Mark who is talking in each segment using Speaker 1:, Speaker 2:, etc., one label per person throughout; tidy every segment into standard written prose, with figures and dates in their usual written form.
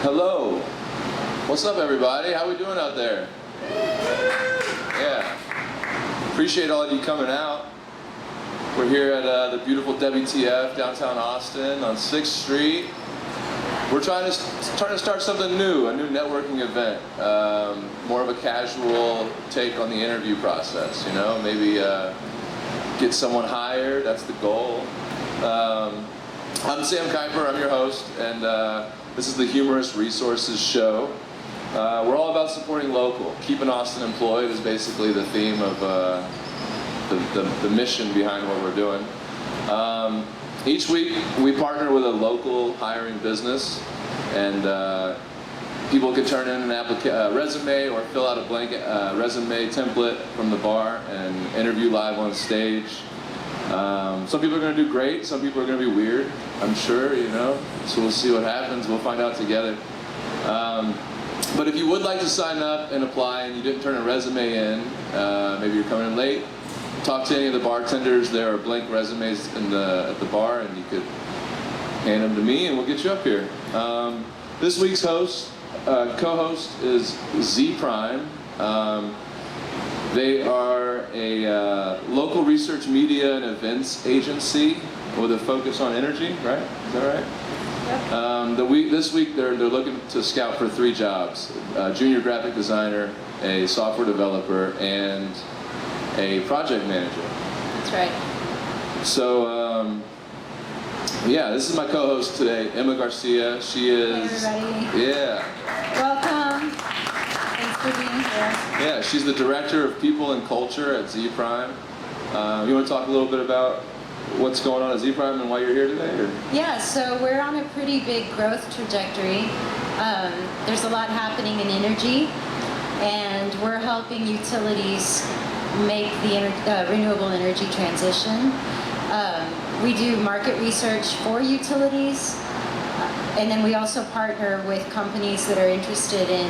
Speaker 1: Hello. What's up, everybody? How we doing out there? Yeah. Appreciate all of you coming out. We're here at the beautiful WTF downtown Austin on 6th Street. We're trying to start something new, a new networking event. More of a casual take on the interview process, you know? Maybe get someone hired, that's the goal. I'm Sam Kiper, I'm your host, and this is the Humorous Resources show. We're all about supporting local. Keeping Austin employed is basically the theme of the mission behind what we're doing. Each week we partner with a local hiring business, and people can turn in an resume or fill out a blank resume template from the bar and interview live on stage. Some people are going to do great, some people are going to be weird, I'm sure, you know, so we'll see what happens, we'll find out together. But if you would like to sign up and apply and you didn't turn a resume in, maybe you're coming in late, talk to any of the bartenders. There are blank resumes at the bar, and you could hand them to me and we'll get you up here. This week's co-host is ZPRYME. They are a local research media and events agency with a focus on energy, right? Is that right? Yep. This week they're looking to scout for 3 jobs: a junior graphic designer, a software developer, and a project manager.
Speaker 2: That's right.
Speaker 1: So, yeah, this is my co-host today, Emma Garcia. She is...
Speaker 2: Hey, everybody.
Speaker 1: Yeah.
Speaker 2: Welcome. Thanks for being here.
Speaker 1: Yeah, she's the Director of People and Culture at ZPRYME. You want to talk a little bit about what's going on at ZPRYME and why you're here today? Or?
Speaker 2: Yeah, so we're on a pretty big growth trajectory. There's a lot happening in energy, and we're helping utilities make the renewable energy transition. We do market research for utilities, and then we also partner with companies that are interested in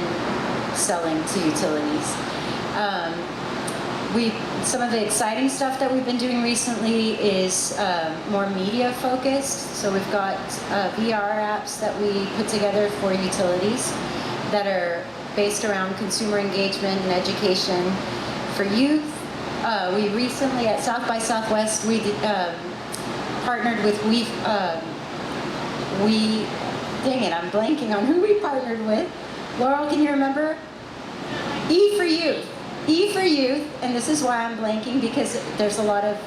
Speaker 2: selling to utilities. Some of the exciting stuff that we've been doing recently is more media focused. So we've got VR apps that we put together for utilities that are based around consumer engagement and education for youth. We recently at South by Southwest partnered with dang it, I'm blanking on who we partnered with. Laurel, can you remember? E for Youth. E for Youth, and this is why I'm blanking, because there's a lot of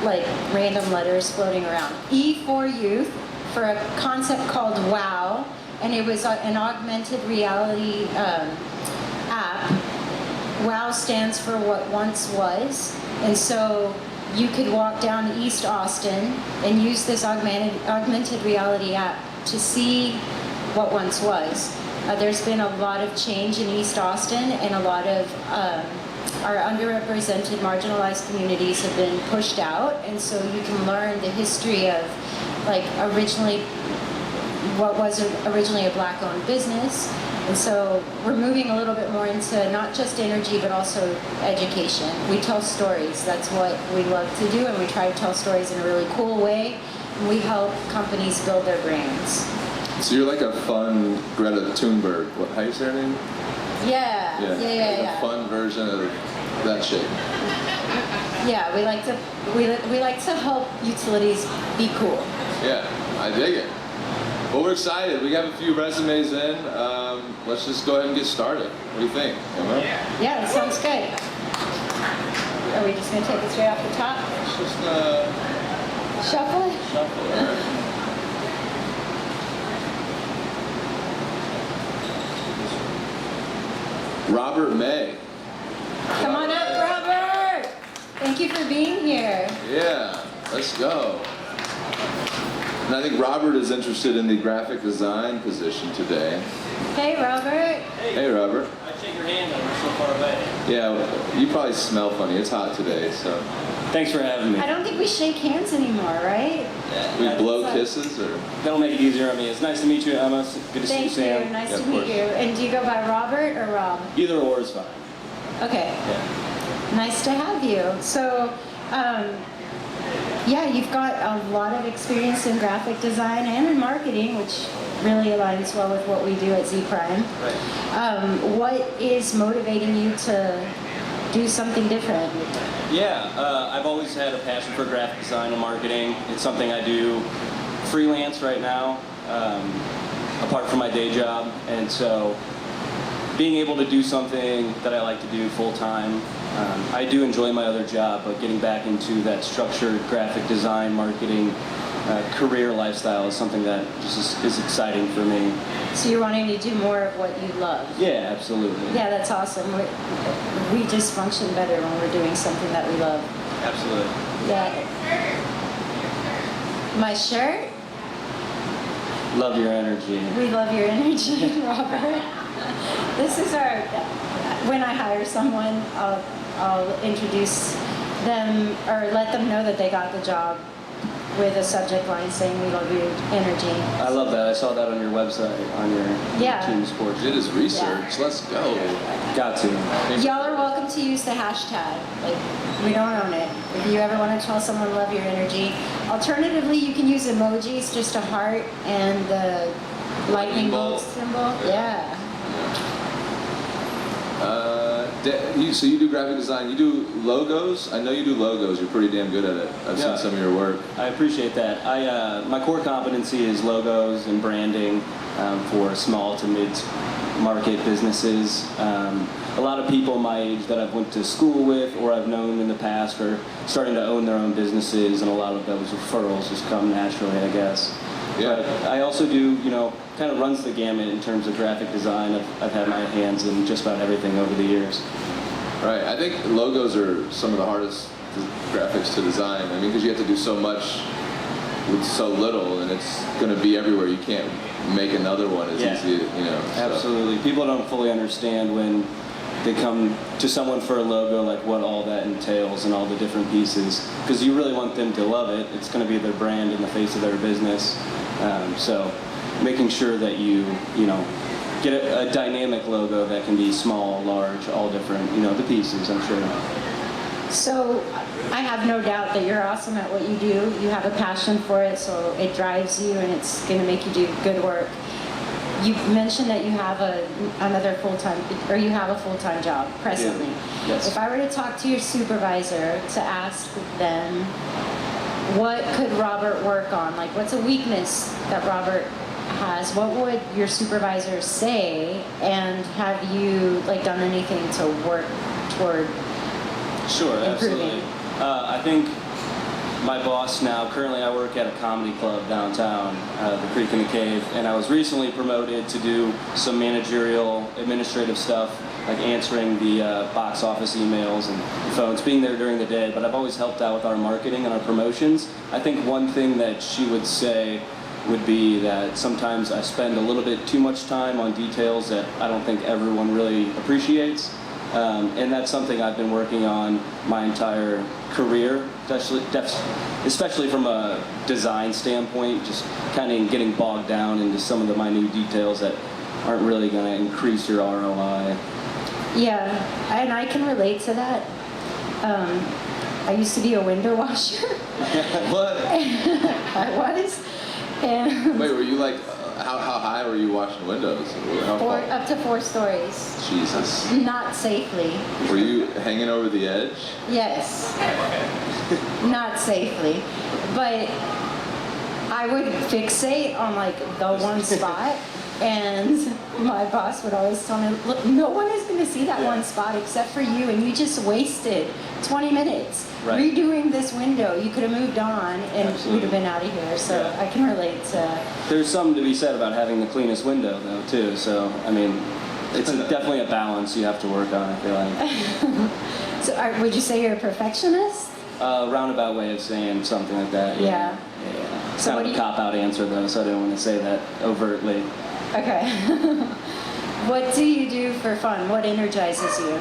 Speaker 2: like random letters floating around. E for Youth, for a concept called WOW, and it was an augmented reality app. WOW stands for what once was, and so you could walk down East Austin and use this augmented reality app to see what once was. There's been a lot of change in East Austin, and a lot of our underrepresented, marginalized communities have been pushed out, and so you can learn the history of like what was originally a black-owned business. And so we're moving a little bit more into not just energy, but also education. We tell stories. That's what we love to do, and we try to tell stories in a really cool way. And we help companies build their brands.
Speaker 1: So you're like a fun Greta Thunberg. How do you say her name?
Speaker 2: Yeah.
Speaker 1: A fun version of that chick.
Speaker 2: Yeah, we like to help utilities be cool.
Speaker 1: Yeah, I dig it. Well, we're excited. We have a few resumes in. Let's just go ahead and get started. What do you think, Emma?
Speaker 2: Yeah, that sounds good. Are we just going to take it straight off the top?
Speaker 1: Let's just
Speaker 2: shuffle it?
Speaker 1: Shuffle it. Robert May.
Speaker 2: Come on up, Robert! Thank you for being here.
Speaker 1: Yeah, let's go. And I think Robert is interested in the graphic design position today.
Speaker 2: Hey, Robert.
Speaker 1: Hey, Robert.
Speaker 3: I shake your hand, though. We're so far away.
Speaker 1: Yeah, you probably smell funny. It's hot today, so.
Speaker 3: Thanks for having me.
Speaker 2: I don't think we shake hands anymore, right?
Speaker 3: Yeah,
Speaker 1: we blow kisses, or?
Speaker 3: That'll make it easier on me. It's nice to meet you, Emma. Good to see you, Sam.
Speaker 2: Thank you. Nice to meet you. And do you go by Robert or Rob?
Speaker 3: Either or is fine.
Speaker 2: Okay.
Speaker 3: Yeah.
Speaker 2: Nice to have you. So, Yeah, you've got a lot of experience in graphic design and in marketing, which really aligns well with what we do at ZPRYME.
Speaker 3: Right.
Speaker 2: What is motivating you to do something different?
Speaker 3: Yeah, I've always had a passion for graphic design and marketing. It's something I do freelance right now, apart from my day job, and so being able to do something that I like to do full time. I do enjoy my other job, but getting back into that structured graphic design, marketing, career lifestyle is something that just is exciting for me.
Speaker 2: So you're wanting to do more of what you love?
Speaker 3: Yeah, absolutely.
Speaker 2: Yeah, that's awesome. We just function better when we're doing something that we love.
Speaker 3: Absolutely.
Speaker 2: Yeah. My shirt?
Speaker 3: Love your energy.
Speaker 2: We love your energy, Robert. This is our, when I hire someone, I'll introduce them or let them know that they got the job with a subject line saying we love your energy.
Speaker 3: I love that. I saw that on your website, on your team's board.
Speaker 1: Did his research. Let's go.
Speaker 3: Got to.
Speaker 2: Y'all are welcome to use the hashtag. Like, we don't own it. If you ever want to tell someone love your energy. Alternatively, you can use emojis, just a heart and the lightning bolt symbol. Yeah.
Speaker 1: So you do graphic design, you do logos? I know you do logos, you're pretty damn good at it. I've seen some of your work.
Speaker 3: I appreciate that. My core competency is logos and branding for small to mid-market businesses. A lot of people my age that I've went to school with or I've known in the past are starting to own their own businesses, and a lot of those referrals just come naturally, I guess.
Speaker 1: Yeah.
Speaker 3: But I also do, kind of runs the gamut in terms of graphic design. I've had my hands in just about everything over the years.
Speaker 1: Right. I think logos are some of the hardest graphics to design. I mean, because you have to do so much with so little, and it's going to be everywhere. You can't make another one as easy,
Speaker 3: Absolutely.
Speaker 1: So.
Speaker 3: People don't fully understand when they come to someone for a logo, like what all that entails and all the different pieces. Because you really want them to love it. It's going to be their brand and the face of their business. So making sure that you get a dynamic logo that can be small, large, all different, the pieces, I'm sure.
Speaker 2: So I have no doubt that you're awesome at what you do. You have a passion for it, so it drives you and it's going to make you do good work. You mentioned that you have another full-time, or you have a full-time job presently.
Speaker 3: Yeah. Yes.
Speaker 2: If I were to talk to your supervisor to ask them, what could Robert work on? Like, what's a weakness that Robert has? What would your supervisor say? And have you done anything to work toward
Speaker 3: Sure,
Speaker 2: improving?
Speaker 3: absolutely. I think my boss now, currently I work at a comedy club downtown, the Creek and the Cave, and I was recently promoted to do some managerial, administrative stuff, like answering the box office emails and phones, being there during the day, but I've always helped out with our marketing and our promotions. I think one thing that she would say would be that sometimes I spend a little bit too much time on details that I don't think everyone really appreciates. And that's something I've been working on my entire career, especially from a design standpoint, just kind of getting bogged down into some of the minute details that aren't really going to increase your ROI.
Speaker 2: Yeah, and I can relate to that. I used to be a window washer.
Speaker 1: What?
Speaker 2: I was. And
Speaker 1: Wait, were you how high were you washing windows? How tall?
Speaker 2: up to 4 stories.
Speaker 1: Jesus.
Speaker 2: Not safely.
Speaker 1: Were you hanging over the edge?
Speaker 2: Yes. Not safely. But I would fixate on the one spot, and my boss would always tell me, look, no one is going to see that one spot except for you, and you just wasted 20 minutes redoing this window. You could have moved on, and we'd have been out of here. So I can relate to...
Speaker 3: There's something to be said about having the cleanest window, though, too. So, I mean, it's definitely a balance you have to work on, I feel like.
Speaker 2: So would you say you're a perfectionist?
Speaker 3: Roundabout way of saying something like that.
Speaker 2: Yeah.
Speaker 3: It's kind of a cop-out answer, though, so I didn't want to say that overtly.
Speaker 2: Okay. What do you do for fun? What energizes you?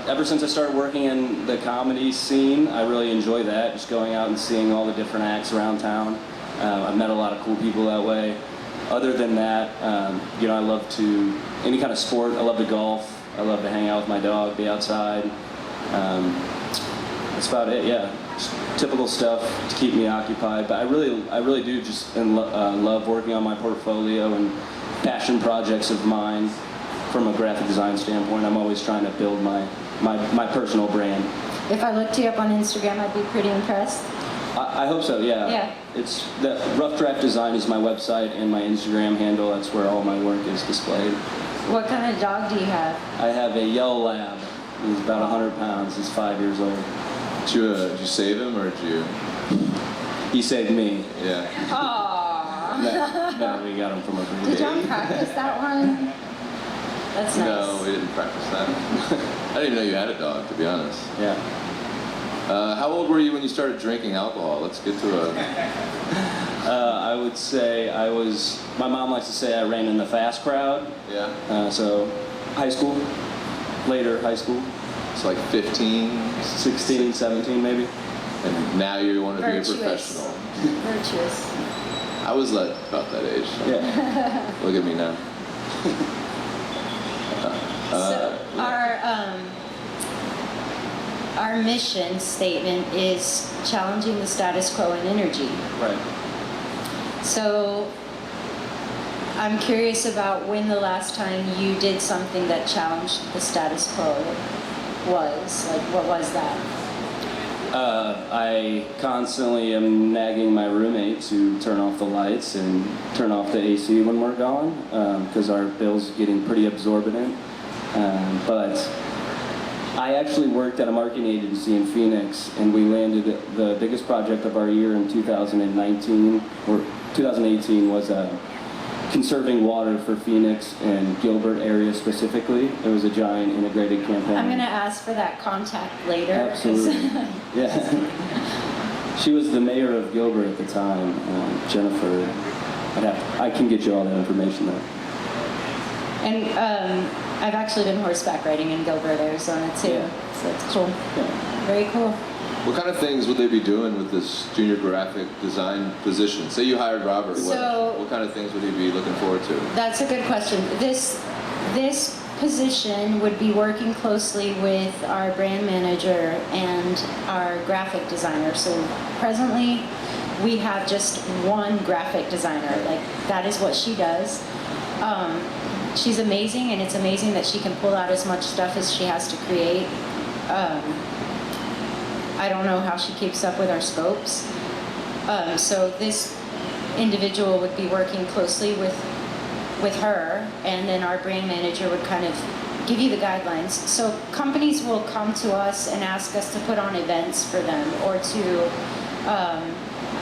Speaker 3: Ever since I started working in the comedy scene, I really enjoy that, just going out and seeing all the different acts around town. I've met a lot of cool people that way. Other than that, I love any kind of sport. I love to golf. I love to hang out with my dog, be outside. That's about it, yeah. typical stuff to keep me occupied. But I really do just love working on my portfolio and passion projects of mine from a graphic design standpoint. I'm always trying to build my personal brand.
Speaker 2: If I looked you up on Instagram, I'd be pretty impressed.
Speaker 3: I hope so, yeah.
Speaker 2: Yeah.
Speaker 3: It's the Rough Draft Design is my website and my Instagram handle. That's where all my work is displayed.
Speaker 2: What kind of dog do you have?
Speaker 3: I have a yellow lab. He's about 100 pounds. He's 5 years old.
Speaker 1: Did you save him or did you?
Speaker 3: He saved me.
Speaker 1: Yeah.
Speaker 2: Aww.
Speaker 3: No, we got him from a breed.
Speaker 2: Did y'all practice that one? That's nice.
Speaker 1: No, we didn't practice that. I didn't even know you had a dog, to be honest.
Speaker 3: Yeah.
Speaker 1: How old were you when you started drinking alcohol? Let's get to
Speaker 3: I would say my mom likes to say I ran in the fast crowd.
Speaker 1: Yeah.
Speaker 3: So high school, later high school.
Speaker 1: It's like 15,
Speaker 3: 16, 17 maybe.
Speaker 1: and now you want to be a
Speaker 2: Virtuous.
Speaker 1: professional.
Speaker 2: Virtuous.
Speaker 1: I was about that age. So
Speaker 3: Yeah.
Speaker 1: look at me now.
Speaker 2: So
Speaker 1: Yeah.
Speaker 2: our mission statement is challenging the status quo in energy.
Speaker 3: Right.
Speaker 2: So I'm curious about when the last time you did something that challenged the status quo was. Like, what was that?
Speaker 3: I constantly am nagging my roommate to turn off the lights and turn off the AC when we're gone, because our bill's getting pretty exorbitant. But I actually worked at a marketing agency in Phoenix, and we landed the biggest project of our year in 2019, or 2018 was conserving water for Phoenix and Gilbert area specifically. It was a giant integrated campaign.
Speaker 2: I'm going to ask for that contact later.
Speaker 3: Absolutely. Yeah. She was the mayor of Gilbert at the time, Jennifer. I can get you all that information though.
Speaker 2: And I've actually been horseback riding in Gilbert, Arizona too.
Speaker 3: Yeah.
Speaker 2: So it's cool.
Speaker 3: Yeah.
Speaker 2: Very cool.
Speaker 1: What kind of things would they be doing with this junior graphic design position? Say you hired Robert. What kind of things would he be looking forward to?
Speaker 2: That's a good question. This position would be working closely with our brand manager and our graphic designer. So presently, we have just one graphic designer. Like, that is what she does. She's amazing, and it's amazing that she can pull out as much stuff as she has to create. I don't know how she keeps up with our scopes. So this individual would be working closely with her, and then our brand manager would kind of give you the guidelines. So companies will come to us and ask us to put on events for them, or to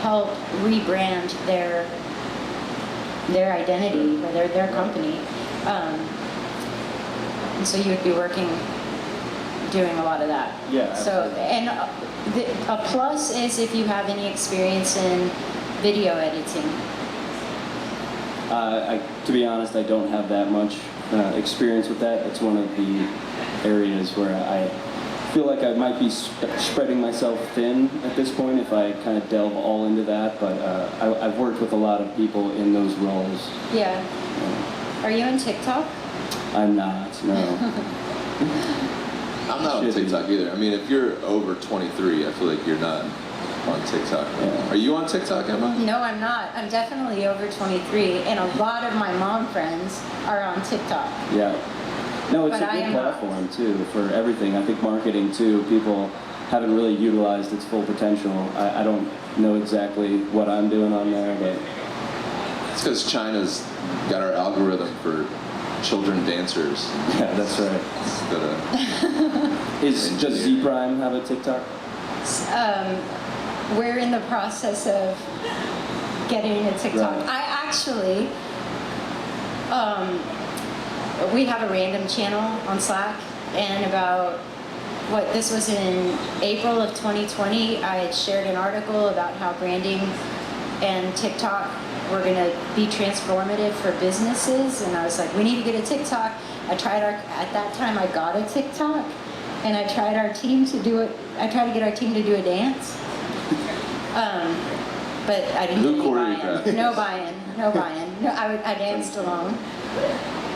Speaker 2: help rebrand their identity or their company. And so you would be doing a lot of that.
Speaker 3: Yeah,
Speaker 2: So, and a plus is if you have any experience in video editing.
Speaker 3: To be honest, I don't have that much experience with that. It's one of the areas where I feel like I might be spreading myself thin at this point if I kind of delve all into that, but I've worked with a lot of people in those roles.
Speaker 2: Yeah. Are you on TikTok?
Speaker 3: I'm not, no.
Speaker 1: I'm not on TikTok either. I mean, if you're over 23, I feel like you're not on TikTok.
Speaker 3: Yeah.
Speaker 1: Are you on TikTok, Emma?
Speaker 2: No, I'm not. I'm definitely over 23, and a lot of my mom friends are on TikTok.
Speaker 3: Yeah. No, it's
Speaker 2: But
Speaker 3: a
Speaker 2: I
Speaker 3: good
Speaker 2: am not.
Speaker 3: platform too for everything. I think marketing too, people haven't really utilized its full potential. I don't know exactly what I'm doing on there, but
Speaker 1: It's because China's got our algorithm for children dancers.
Speaker 3: yeah, that's right. Does ZPRYME have a TikTok?
Speaker 2: We're in the process of getting a TikTok.
Speaker 3: Right.
Speaker 2: I actually, we have a random channel on Slack, and this was in April of 2020, I had shared an article about how branding and TikTok were going to be transformative for businesses, and I was like, we need to get a TikTok. At that time I got a TikTok, and I tried our team to do it. I tried to get our team to do a dance, but I didn't get any buy-in. No buy-in. No, I danced along.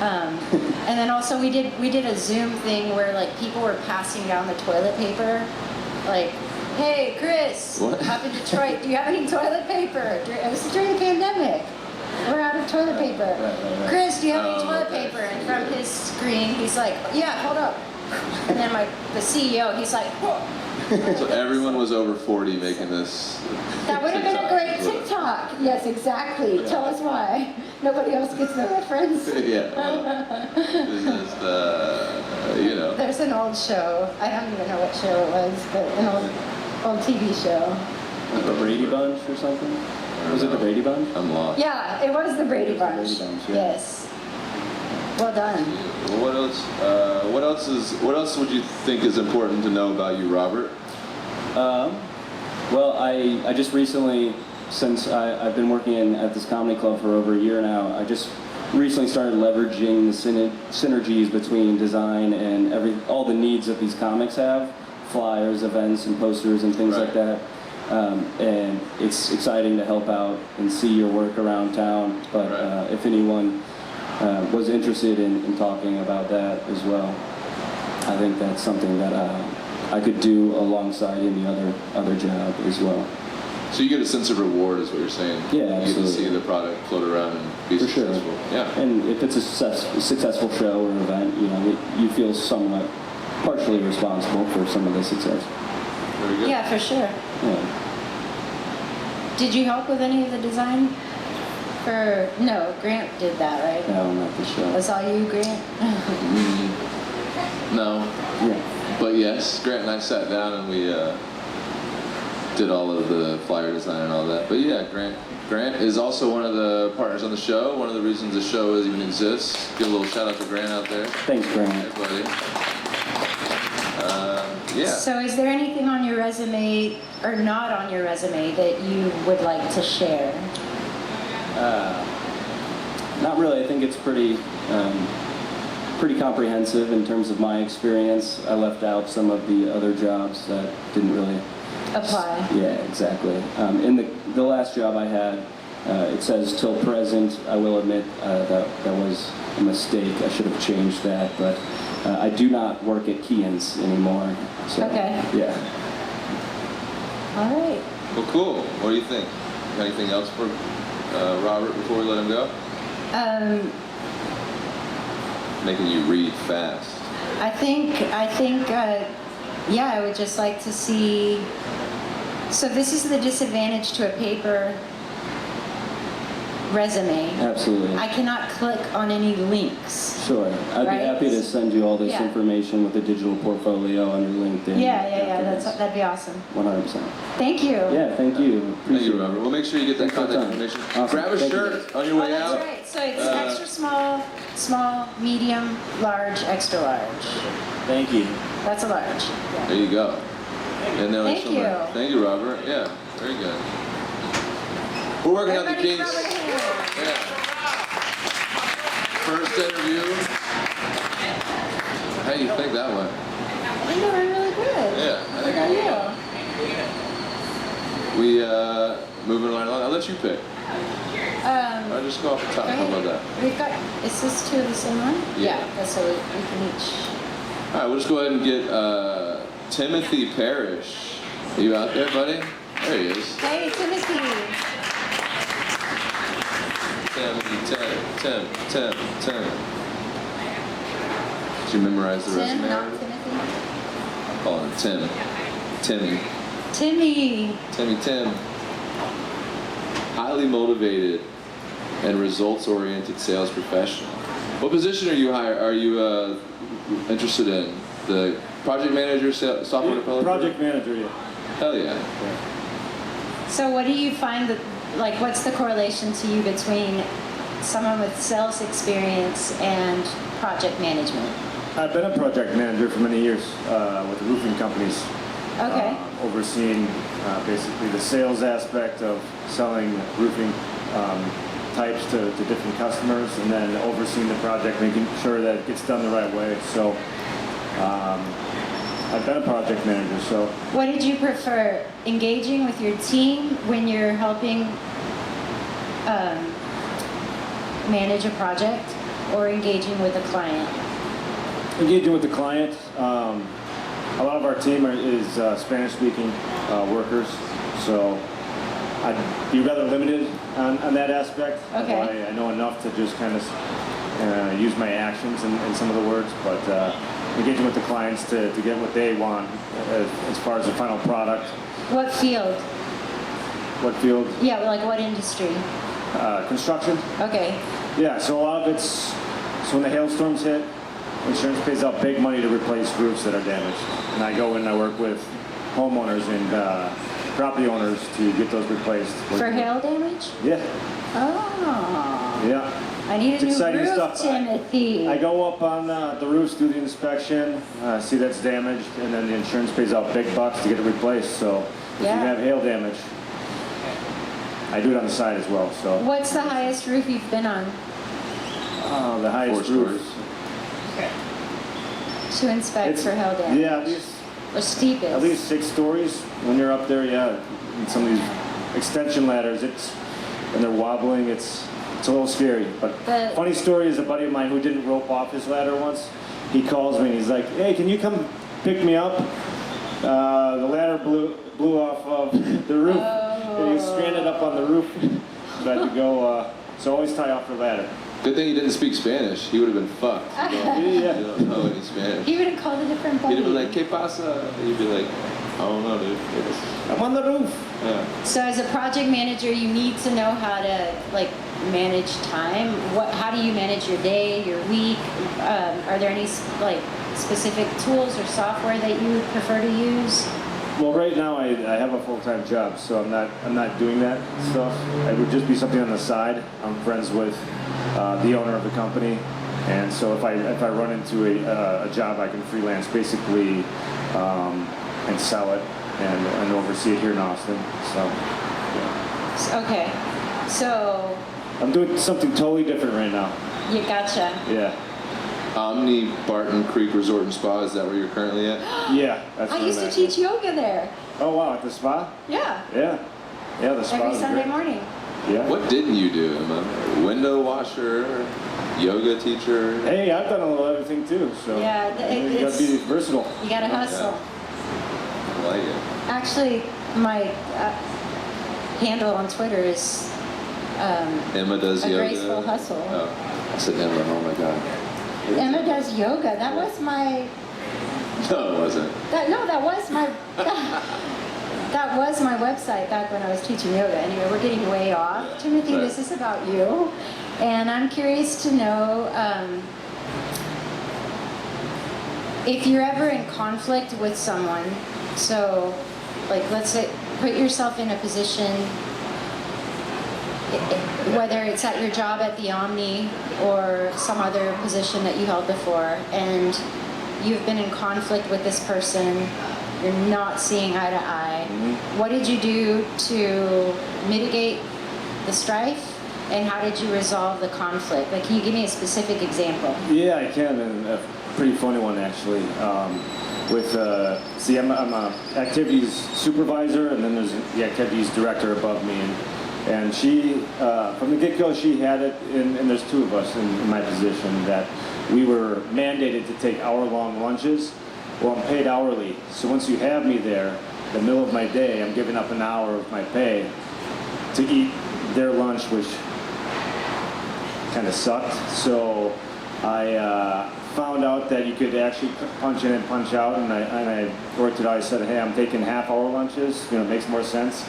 Speaker 2: And then also we did a Zoom thing where like people were passing down the toilet paper, like Hey, Chris,
Speaker 1: What?
Speaker 2: up in Detroit, do you have any toilet paper? It was during the pandemic. We're out of toilet paper.
Speaker 3: Right.
Speaker 2: Chris, do you have any toilet
Speaker 1: okay.
Speaker 2: paper? And from his screen, he's like, yeah, hold up. And then the CEO, he's like, whoa.
Speaker 1: So everyone was over 40 making this.
Speaker 2: That would have been a
Speaker 1: TikTok.
Speaker 2: great TikTok. Yes, exactly. Tell us why. Nobody else gets the reference.
Speaker 1: Yeah. Well, this is the, you know.
Speaker 2: There's an old show. I don't even know what show it was, but an old TV show.
Speaker 3: The Brady Bunch or something? Was it the Brady Bunch?
Speaker 1: I'm lost.
Speaker 2: Yeah, it was the Brady Bunch.
Speaker 3: Brady Bunch, yeah.
Speaker 2: Yes. Well done.
Speaker 1: Well, what else would you think is important to know about you, Robert?
Speaker 3: Well, I just recently, since I've been working at this comedy club for over a year now, I just recently started leveraging the synergies between design and all the needs that these comics have, flyers, events, and posters and things like that. And it's exciting to help out and see your work around town. But if anyone was interested in talking about that as well, I think that's something that I could do alongside any other job as well.
Speaker 1: So you get a sense of reward, is what you're saying?
Speaker 3: Yeah,
Speaker 1: You get to
Speaker 3: absolutely.
Speaker 1: see the product float around and be
Speaker 3: For sure.
Speaker 1: successful. Yeah.
Speaker 3: And if it's a successful show or event, you feel somewhat partially responsible for some of the success.
Speaker 1: Very good.
Speaker 2: Yeah, for sure.
Speaker 3: Yeah.
Speaker 2: Did you help with any of the design? No, Grant did that, right?
Speaker 3: No, not the show.
Speaker 2: That's all you, Grant?
Speaker 1: No.
Speaker 3: Yeah.
Speaker 1: But yes, Grant and I sat down and we did all of the flyer design and all that. But yeah, Grant is also one of the partners on the show. One of the reasons the show even exists. Give a little shout out to Grant out there.
Speaker 3: Thanks, Grant.
Speaker 1: Hey, buddy. Yeah.
Speaker 2: So is there anything on your resume, or not on your resume, that you would like to share?
Speaker 3: Not really. I think it's pretty comprehensive in terms of my experience. I left out some of the other jobs that didn't really
Speaker 2: Apply.
Speaker 3: Yeah, exactly. In the last job I had, it says till present. I will admit that was a mistake. I should have changed that, but I do not work at Kean's anymore. So,
Speaker 2: Okay.
Speaker 3: Yeah.
Speaker 2: All right.
Speaker 1: Well, cool. What do you think? Got anything else for Robert before we let him go? Making you read fast.
Speaker 2: I think, yeah, I would just like to see. So this is the disadvantage to a paper resume.
Speaker 3: Absolutely.
Speaker 2: I cannot click on any links.
Speaker 3: Sure. I'd
Speaker 2: Right?
Speaker 3: be happy to send you all this
Speaker 2: Yeah.
Speaker 3: information with the digital portfolio on your LinkedIn.
Speaker 2: Yeah. That'd be awesome.
Speaker 3: 100%.
Speaker 2: Thank you.
Speaker 3: Yeah, thank you.
Speaker 1: Thank
Speaker 3: Appreciate
Speaker 1: you,
Speaker 3: it.
Speaker 1: Robert. We'll make sure you get that
Speaker 3: Thanks for
Speaker 1: contact
Speaker 3: your time.
Speaker 1: information.
Speaker 3: Awesome.
Speaker 1: Grab a
Speaker 3: Thank you.
Speaker 1: shirt on your way
Speaker 2: That's
Speaker 1: out.
Speaker 2: right. So it's extra small, medium, large, extra large.
Speaker 3: Thank you.
Speaker 2: That's a large.
Speaker 1: There you go. And then
Speaker 2: Thank you.
Speaker 1: Thank you, Robert. Yeah, very good. We're working on the
Speaker 2: Everybody
Speaker 1: Kings.
Speaker 2: throw it in.
Speaker 1: Yeah. First interview. How do you think that went?
Speaker 2: I think they were really good.
Speaker 1: Yeah, I think
Speaker 2: How
Speaker 1: I
Speaker 2: you?
Speaker 1: We moving right along. I'll let you pick. I'll just go off the top.
Speaker 2: Go
Speaker 1: How
Speaker 2: ahead.
Speaker 1: about that?
Speaker 2: We've got, is this two of the same one?
Speaker 1: Yeah.
Speaker 2: That's so we can each.
Speaker 1: All right, we'll just go ahead and get Timothy Parrish. Are you out there, buddy? There he is.
Speaker 2: Hey, Timothy.
Speaker 1: Tim. Did you memorize the
Speaker 2: Tim,
Speaker 1: resume?
Speaker 2: not
Speaker 1: already?
Speaker 2: Timothy.
Speaker 1: I'm calling him Tim. Tim. Highly motivated and results-oriented sales professional. What position are you interested in? The project manager, software developer?
Speaker 4: Project manager, yeah.
Speaker 1: Hell yeah.
Speaker 2: So what do you find that, like, what's the correlation to you between someone with sales experience and project management?
Speaker 4: I've been a project manager for many years with roofing companies.
Speaker 2: Okay.
Speaker 4: Overseeing basically the sales aspect of selling roofing types to different customers, and then overseeing the project, making sure that it gets done the right way. So I've been a project manager, so
Speaker 2: What did you prefer, engaging with your team when you're helping manage a project, or engaging with a client?
Speaker 4: engaging with the client. a lot of our team is Spanish-speaking workers, so I'd be rather limited on that aspect.
Speaker 2: Okay.
Speaker 4: I know enough to just kind of use my actions in some of the words, but engaging with the clients to get what they want as far as the final product.
Speaker 2: What field?
Speaker 4: What field?
Speaker 2: Yeah, like what industry?
Speaker 4: Construction.
Speaker 2: Okay.
Speaker 4: Yeah, so a lot of it's, so when the hailstorms hit, insurance pays out big money to replace roofs that are damaged. And I go in and I work with homeowners and property owners to get those replaced.
Speaker 2: For hail damage?
Speaker 4: Yeah,
Speaker 2: Oh.
Speaker 4: yeah.
Speaker 2: I need a
Speaker 4: It's
Speaker 2: new
Speaker 4: exciting
Speaker 2: roof,
Speaker 4: stuff.
Speaker 2: Timothy.
Speaker 4: I go up on the roofs, do the inspection, see that's damaged, and then the insurance pays out big bucks to get it replaced. So if
Speaker 2: Yeah.
Speaker 4: you have hail damage, I do it on the side as well. So
Speaker 2: What's the highest roof you've been on
Speaker 4: the highest
Speaker 1: 4
Speaker 4: roof.
Speaker 1: stories.
Speaker 2: to inspect for hail damage?
Speaker 4: Yeah,
Speaker 2: Or steepest?
Speaker 4: at least 6 stories when you're up there. Yeah, and some of these extension ladders, and they're wobbling. It's a little scary. But funny story is a buddy of mine who didn't rope off his ladder once. He calls me and he's like, "Hey, can you come pick me up?" The ladder blew off of the roof, and he was stranded up on the roof. So I had to go. So always tie off the ladder.
Speaker 1: Good thing he didn't speak Spanish. He would have been fucked. You
Speaker 4: Yeah.
Speaker 1: don't know any Spanish.
Speaker 2: He would have called a different
Speaker 1: He'd have been
Speaker 2: buddy.
Speaker 1: like, "¿Qué pasa?" And you'd be like, "I don't know, dude."
Speaker 4: I'm on the roof.
Speaker 1: Yeah.
Speaker 2: So as a project manager, you need to know how to like manage time. How do you manage your day, your week? Are there any like specific tools or software that you prefer to use?
Speaker 4: Well, right now I have a full-time job, so I'm not doing that stuff. It would just be something on the side. I'm friends with the owner of the company, and so if I run into a job, I can freelance basically and sell it and oversee it here in Austin. So yeah.
Speaker 2: Okay, so
Speaker 4: I'm doing something totally different right now.
Speaker 2: you gotcha.
Speaker 4: Yeah,
Speaker 1: Omni Barton Creek Resort and Spa. Is that where you're currently at?
Speaker 4: yeah. That's
Speaker 2: I
Speaker 4: where
Speaker 2: used
Speaker 4: I'm
Speaker 2: to
Speaker 4: at.
Speaker 2: teach yoga there.
Speaker 4: Oh wow, at the spa?
Speaker 2: Yeah,
Speaker 4: Yeah, the spa
Speaker 2: every
Speaker 4: is
Speaker 2: Sunday
Speaker 4: great.
Speaker 2: morning.
Speaker 4: Yeah.
Speaker 1: What didn't you do, Emma? Window washer, yoga teacher.
Speaker 4: Hey, I've done a little everything too. So
Speaker 2: Yeah,
Speaker 4: you gotta be versatile.
Speaker 2: You gotta hustle.
Speaker 1: I like it.
Speaker 2: Actually, my handle on Twitter is
Speaker 1: Emma does
Speaker 2: A
Speaker 1: yoga.
Speaker 2: graceful hustle.
Speaker 1: Oh, I said Emma. Oh my god.
Speaker 2: Emma Does Yoga. That was my.
Speaker 1: No, it wasn't.
Speaker 2: That was my. That was my website back when I was teaching yoga. Anyway, we're getting way off.
Speaker 1: Yeah,
Speaker 2: Timothy,
Speaker 1: right.
Speaker 2: this is about you. And I'm curious to know if you're ever in conflict with someone. So, like, let's say, put yourself in a position, whether it's at your job at the Omni or some other position that you held before, and you've been in conflict with this person, you're not seeing eye to eye.
Speaker 4: Mm-hmm.
Speaker 2: What did you do to mitigate the strife, and how did you resolve the conflict? Like, can you give me a specific example?
Speaker 4: Yeah, I can, and a pretty funny one actually. See, I'm a activities supervisor, and then there's the activities director above me, and she, from the get-go, she had it, and there's 2 of us in my position, that we were mandated to take hour-long lunches. Well, I'm paid hourly, so once you have me there, in the middle of my day, I'm giving up an hour of my pay to eat their lunch, which kind of sucked. So I found out that you could actually punch in and punch out, and I worked it out. I said, hey, I'm taking half-hour lunches. You know, it makes more sense.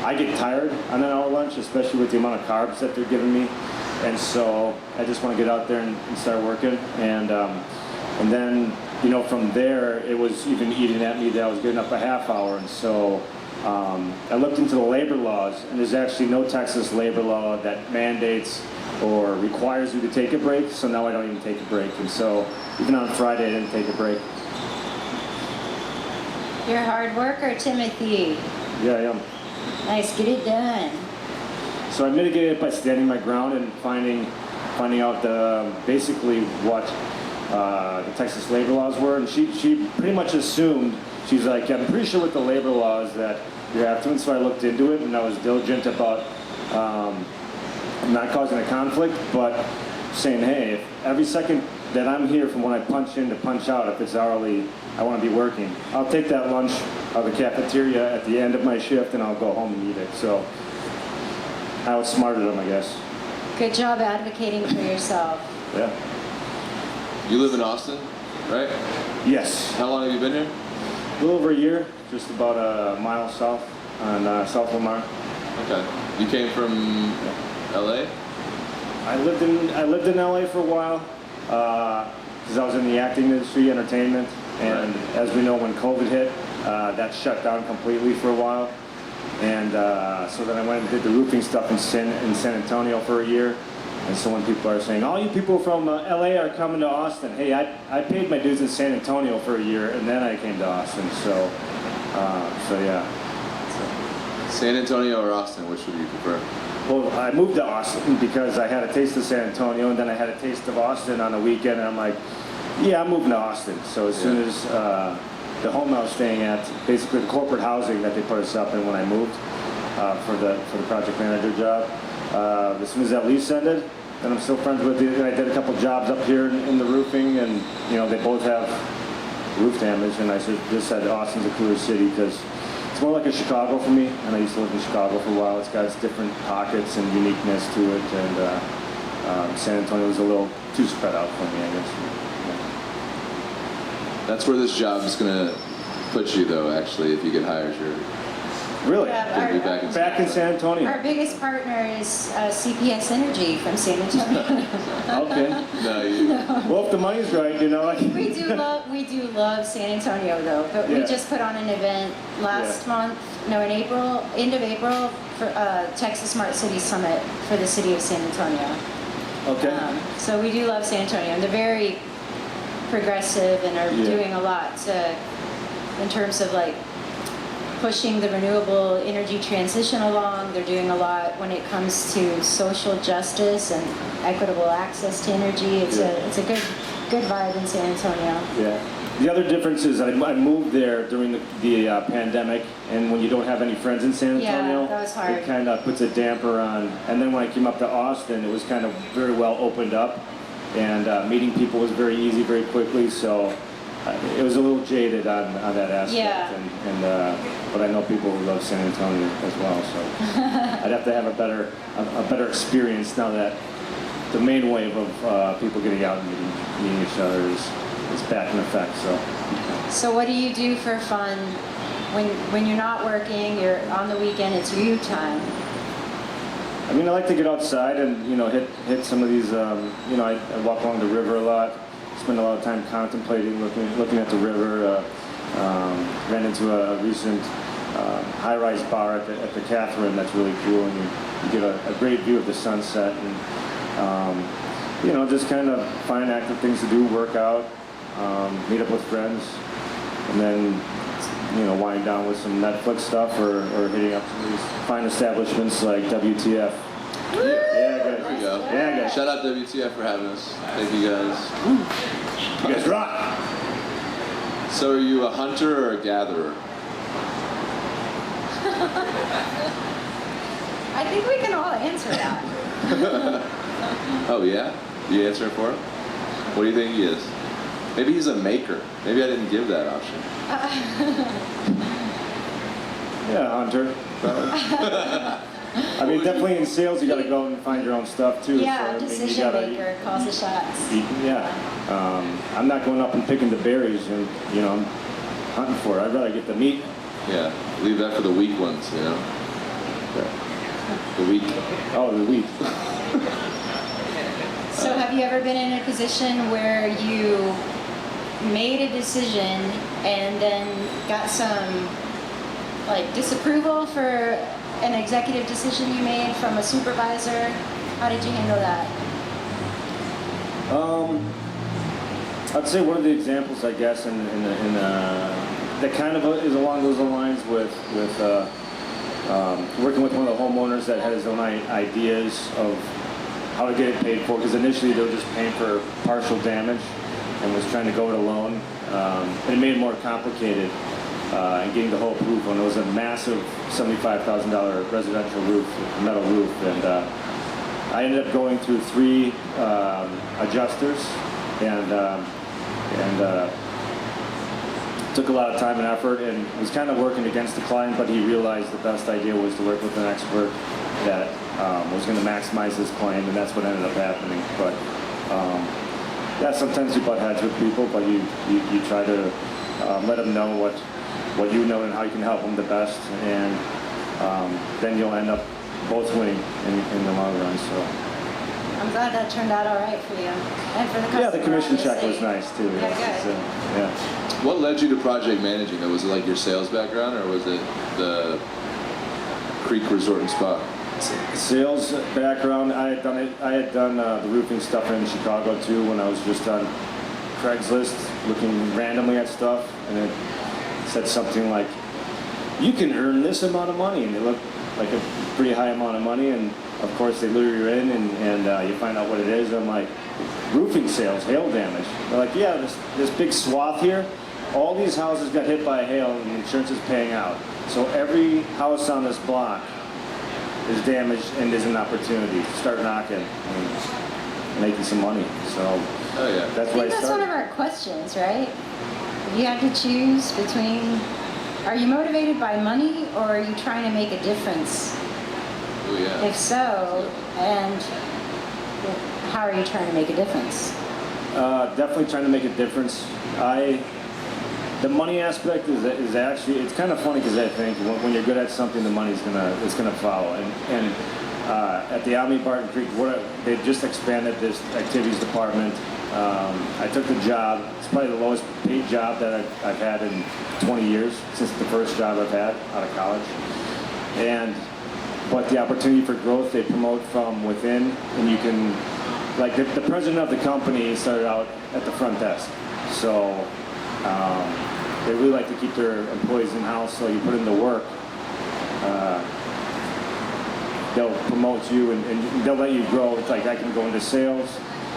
Speaker 4: I get tired on an hour lunch, especially with the amount of carbs that they're giving me, and so I just want to get out there and start working. And then, you know, from there, it was even eating at me that I was getting up a half hour, and so I looked into the labor laws, and there's actually no Texas labor law that mandates or requires you to take a break, so now I don't even take a break. And so even on Friday, I didn't take a break.
Speaker 2: You're a hard worker, Timothy.
Speaker 4: Yeah, I am.
Speaker 2: Nice, get it done.
Speaker 4: So I mitigated it by standing my ground and finding out basically what the Texas labor laws were. And she pretty much assumed, she's like, I'm pretty sure with the labor laws that you have to. And so I looked into it, and I was diligent about not causing a conflict, but saying, hey, if every second that I'm here from when I punch in to punch out, if it's hourly, I want to be working. I'll take that lunch out of the cafeteria at the end of my shift and I'll go home and eat it. So I outsmarted them, I guess.
Speaker 2: Good job advocating for yourself.
Speaker 4: Yeah.
Speaker 1: You live in Austin, right?
Speaker 4: Yes.
Speaker 1: How long have you been here?
Speaker 4: A little over a year, just about a mile south on South Lamar.
Speaker 1: Okay. You came from LA?
Speaker 4: I lived in LA for a while because I was in the acting industry, entertainment, and as we know, when COVID hit, that shut down completely for a while. And so then I went and did the roofing stuff in San Antonio for a year. And so when people are saying, all you people from LA are coming to Austin, hey, I paid my dues in San Antonio for a year, and then I came to Austin. So yeah.
Speaker 1: San Antonio or Austin, which would you prefer?
Speaker 4: Well, I moved to Austin because I had a taste of San Antonio, and then I had a taste of Austin on the weekend, and I'm like, yeah, I'm moving to Austin. So as soon as the home I was staying at, basically the corporate housing that they put us up in when I moved for the project manager job, as soon as that lease ended, and I'm still friends with you. I did a couple jobs up here in the roofing, and they both have roof damage, and I just said Austin's a cooler city because it's more like a Chicago for me, and I used to live in Chicago for a while. It's got its different pockets and uniqueness to it, and San Antonio was a little too spread out for me, I guess.
Speaker 1: That's where this job is going to put you, though, actually, if you get hired here.
Speaker 4: Really?
Speaker 2: Yeah,
Speaker 1: Gonna be back in
Speaker 4: San Antonio.
Speaker 2: Our biggest partner is CPS Energy from San Antonio.
Speaker 4: Okay.
Speaker 1: No.
Speaker 4: Well, if the money's right,
Speaker 2: We do love San Antonio though, but we
Speaker 4: Yeah.
Speaker 2: just put on an event last month, in April, end of April, for Texas Smart City Summit for the city of San Antonio.
Speaker 4: Okay.
Speaker 2: So we do love San Antonio, and they're very progressive and are doing a lot in terms of like pushing the renewable energy transition along. They're doing a lot when it comes to social justice and equitable access to energy. It's a good vibe in San Antonio.
Speaker 4: Yeah. The other difference is I moved there during the pandemic, and when you don't have any friends in San Antonio,
Speaker 2: that was hard.
Speaker 4: It kind of puts a damper on. And then when I came up to Austin, it was kind of very well opened up, and meeting people was very easy, very quickly. So it was a little jaded on that aspect.
Speaker 2: Yeah.
Speaker 4: But I know people who love San Antonio as well, so I'd have to have a better experience now that the main wave of people getting out and meeting each other is back in effect.
Speaker 2: So what do you do for fun when you're not working? You're on the weekend. It's you time.
Speaker 4: I mean, I like to get outside and hit some of these. I walk along the river a lot. Spend a lot of time contemplating, looking at the river. Ran into a recent high-rise bar at the Catherine that's really cool, and you get a great view of the sunset, and just kind of find active things to do, work out, meet up with friends, and then wind down with some Netflix stuff or hitting up some of these fine establishments like WTF. Yeah, good.
Speaker 1: There we go.
Speaker 4: Yeah, good.
Speaker 1: Shout out WTF for having us. Thank you guys.
Speaker 4: You guys rock.
Speaker 1: So are you a hunter or a gatherer?
Speaker 2: I think we can all answer that.
Speaker 1: Oh yeah? You answer for him? What do you think he is? Maybe he's a maker. Maybe I didn't give that option.
Speaker 4: Yeah, hunter. I mean, definitely in sales, you got to go and find your own stuff too.
Speaker 2: Yeah,
Speaker 4: so, I mean,
Speaker 2: decision maker calls the shots.
Speaker 4: I'm not going up and picking the berries, and I'm hunting for it. I'd rather get the meat.
Speaker 1: Yeah, leave that for the weak ones, The weak.
Speaker 4: Oh, the wheat.
Speaker 2: So have you ever been in a position where you made a decision and then got some disapproval for an executive decision you made from a supervisor? How did you handle that?
Speaker 4: I'd say one of the examples, I guess, that kind of is along those lines with working with one of the homeowners that had his own ideas of how to get it paid for, because initially they were just paying for partial damage and was trying to go it alone. And it made it more complicated and getting the whole roof on. It was a massive $75,000 residential roof, metal roof, and I ended up going through three adjusters, and took a lot of time and effort, and was kind of working against the client, but he realized the best idea was to work with an expert that was going to maximize his claim, and that's what ended up happening. But yeah, sometimes you butt heads with people, but you try to let them know what you know and how you can help them the best, and then you'll end up both winning in the long run. So
Speaker 2: I'm glad that turned out all right for you and for the customer.
Speaker 4: yeah, the commission check
Speaker 2: obviously.
Speaker 4: was nice too.
Speaker 2: Yeah, good.
Speaker 4: So, yeah.
Speaker 1: What led you to project managing? Was it like your sales background, or was it the Creek Resort and Spa?
Speaker 4: Sales background, I had done the roofing stuff in Chicago too when I was just on Craigslist looking randomly at stuff, and it said something like, you can earn this amount of money, and it looked like a pretty high amount of money, and of course they lure you in, and you find out what it is. I'm like, roofing sales, hail damage. They're like, yeah, this big swath here, all these houses got hit by hail and the insurance is paying out. So every house on this block is damaged and is an opportunity to start knocking and making some money. So
Speaker 1: Oh yeah.
Speaker 4: that's
Speaker 2: I
Speaker 4: why I
Speaker 2: think that's one
Speaker 4: started.
Speaker 2: of our questions, right? If you had to choose between, are you motivated by money or are you trying to make a difference?
Speaker 1: Oh yeah.
Speaker 2: If so, and how are you trying to make a difference?
Speaker 4: Definitely trying to make a difference. The money aspect is actually, it's kind of funny because I think when you're good at something, the money's it's gonna follow. And at the Omni Barton Creek, they just expanded this activities department. I took the job. It's probably the lowest paid job that I've had in 20 years since the first job I've had out of college. But the opportunity for growth, they promote from within, and you can, like the president of the company started out at the front desk. So they really like to keep their employees in-house, so you put in the work. They'll promote you and they'll let you grow. It's like I can go into sales.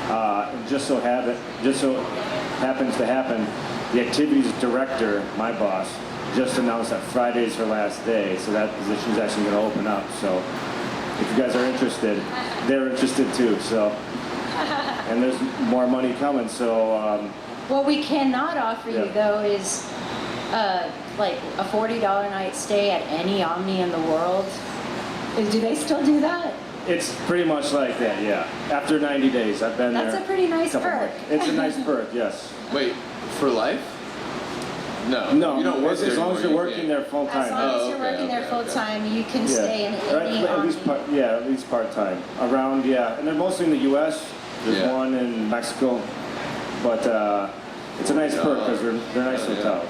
Speaker 4: And just so happens to happen, the activities director, my boss, just announced that Friday's her last day, so that position's actually going to open up. So if you guys are interested, they're interested too. So, and there's more money coming. So
Speaker 2: What we cannot offer you
Speaker 4: Yeah.
Speaker 2: though is like a $40 night stay at any Omni in the world. Do they still do that?
Speaker 4: it's pretty much like that, yeah. After 90 days, I've been there.
Speaker 2: That's a pretty nice
Speaker 4: couple
Speaker 2: perk.
Speaker 4: months. It's a nice perk, yes.
Speaker 1: Wait, for life? No.
Speaker 4: No,
Speaker 1: You don't work there
Speaker 4: as long as
Speaker 1: anymore,
Speaker 4: you're
Speaker 1: you
Speaker 4: working
Speaker 1: can't.
Speaker 4: there full
Speaker 2: As
Speaker 4: time.
Speaker 2: long as
Speaker 1: Oh,
Speaker 2: you're
Speaker 1: okay,
Speaker 2: working there
Speaker 1: okay,
Speaker 2: full
Speaker 1: okay.
Speaker 2: time, you can stay in any
Speaker 4: At least
Speaker 2: Omni.
Speaker 4: at least part time. Around, yeah, and they're mostly in the U.S. There's
Speaker 1: Yeah.
Speaker 4: one in Mexico, but it's a nice perk because they're nice
Speaker 1: Yeah.
Speaker 4: hotels.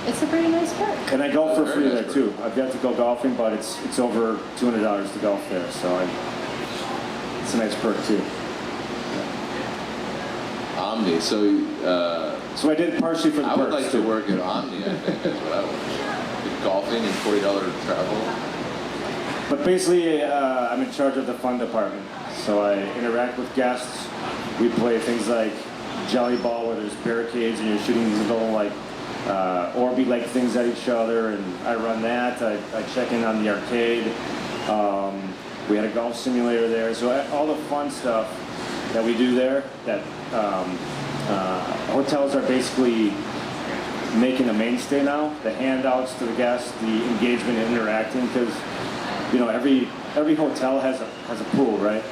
Speaker 2: It's a pretty nice perk.
Speaker 4: And I golf for
Speaker 1: Very
Speaker 4: free
Speaker 1: nice
Speaker 4: there
Speaker 1: perk.
Speaker 4: too. I've got to go golfing, but it's over $200 to golf there, so it's a nice perk too.
Speaker 1: Omni.
Speaker 4: So I did it partially for the
Speaker 1: I would
Speaker 4: perks
Speaker 1: like
Speaker 4: too.
Speaker 1: to work at Omni. I think that's what I would. Golfing and $40 travel.
Speaker 4: But basically, I'm in charge of the fun department. So I interact with guests. We play things like Jelly Ball, where there's barricades and you're shooting these little like Orby-like things at each other, and I run that. I check in on the arcade. We had a golf simulator there. So all the fun stuff that we do there, that hotels are basically making a mainstay now. The handouts to the guests, the engagement and interacting, because every hotel has a pool, right?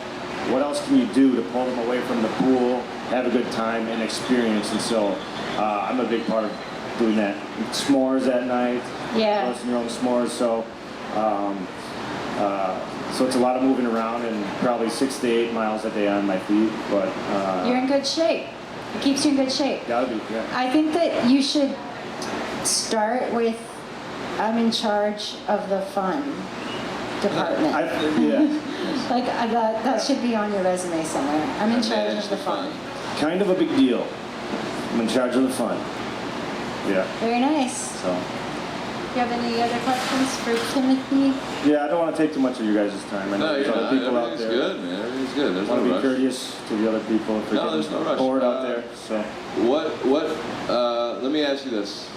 Speaker 4: What else can you do to pull them away from the pool, have a good time and experience? And so I'm a big part of doing that. S'mores at night,
Speaker 2: Yeah.
Speaker 4: roasting your own s'mores. So so it's a lot of moving around and probably 6 to 8 miles a day on my feet. But
Speaker 2: You're in good shape. It keeps you in good shape.
Speaker 4: gotta be, yeah.
Speaker 2: I think that you should start with, I'm in charge of the fun department.
Speaker 4: Yeah.
Speaker 2: Like that should be on your resume somewhere. I'm in
Speaker 1: I
Speaker 2: charge
Speaker 1: manage
Speaker 2: of the
Speaker 1: the
Speaker 2: fun.
Speaker 4: Kind of a big deal. I'm in charge of the fun. Yeah.
Speaker 2: Very nice.
Speaker 4: So.
Speaker 2: Do you have any other questions for Timothy?
Speaker 4: Yeah, I don't want to take too much of you guys' time. I know
Speaker 1: No,
Speaker 4: there's
Speaker 1: you're
Speaker 4: other
Speaker 1: not.
Speaker 4: people out
Speaker 1: Everything's
Speaker 4: there.
Speaker 1: good, man. Everything's good. There's
Speaker 4: I want
Speaker 1: no
Speaker 4: to be
Speaker 1: rush.
Speaker 4: courteous to the other people if
Speaker 1: No,
Speaker 4: they're
Speaker 1: there's no rush.
Speaker 4: bored out there. So.
Speaker 1: Let me ask you this.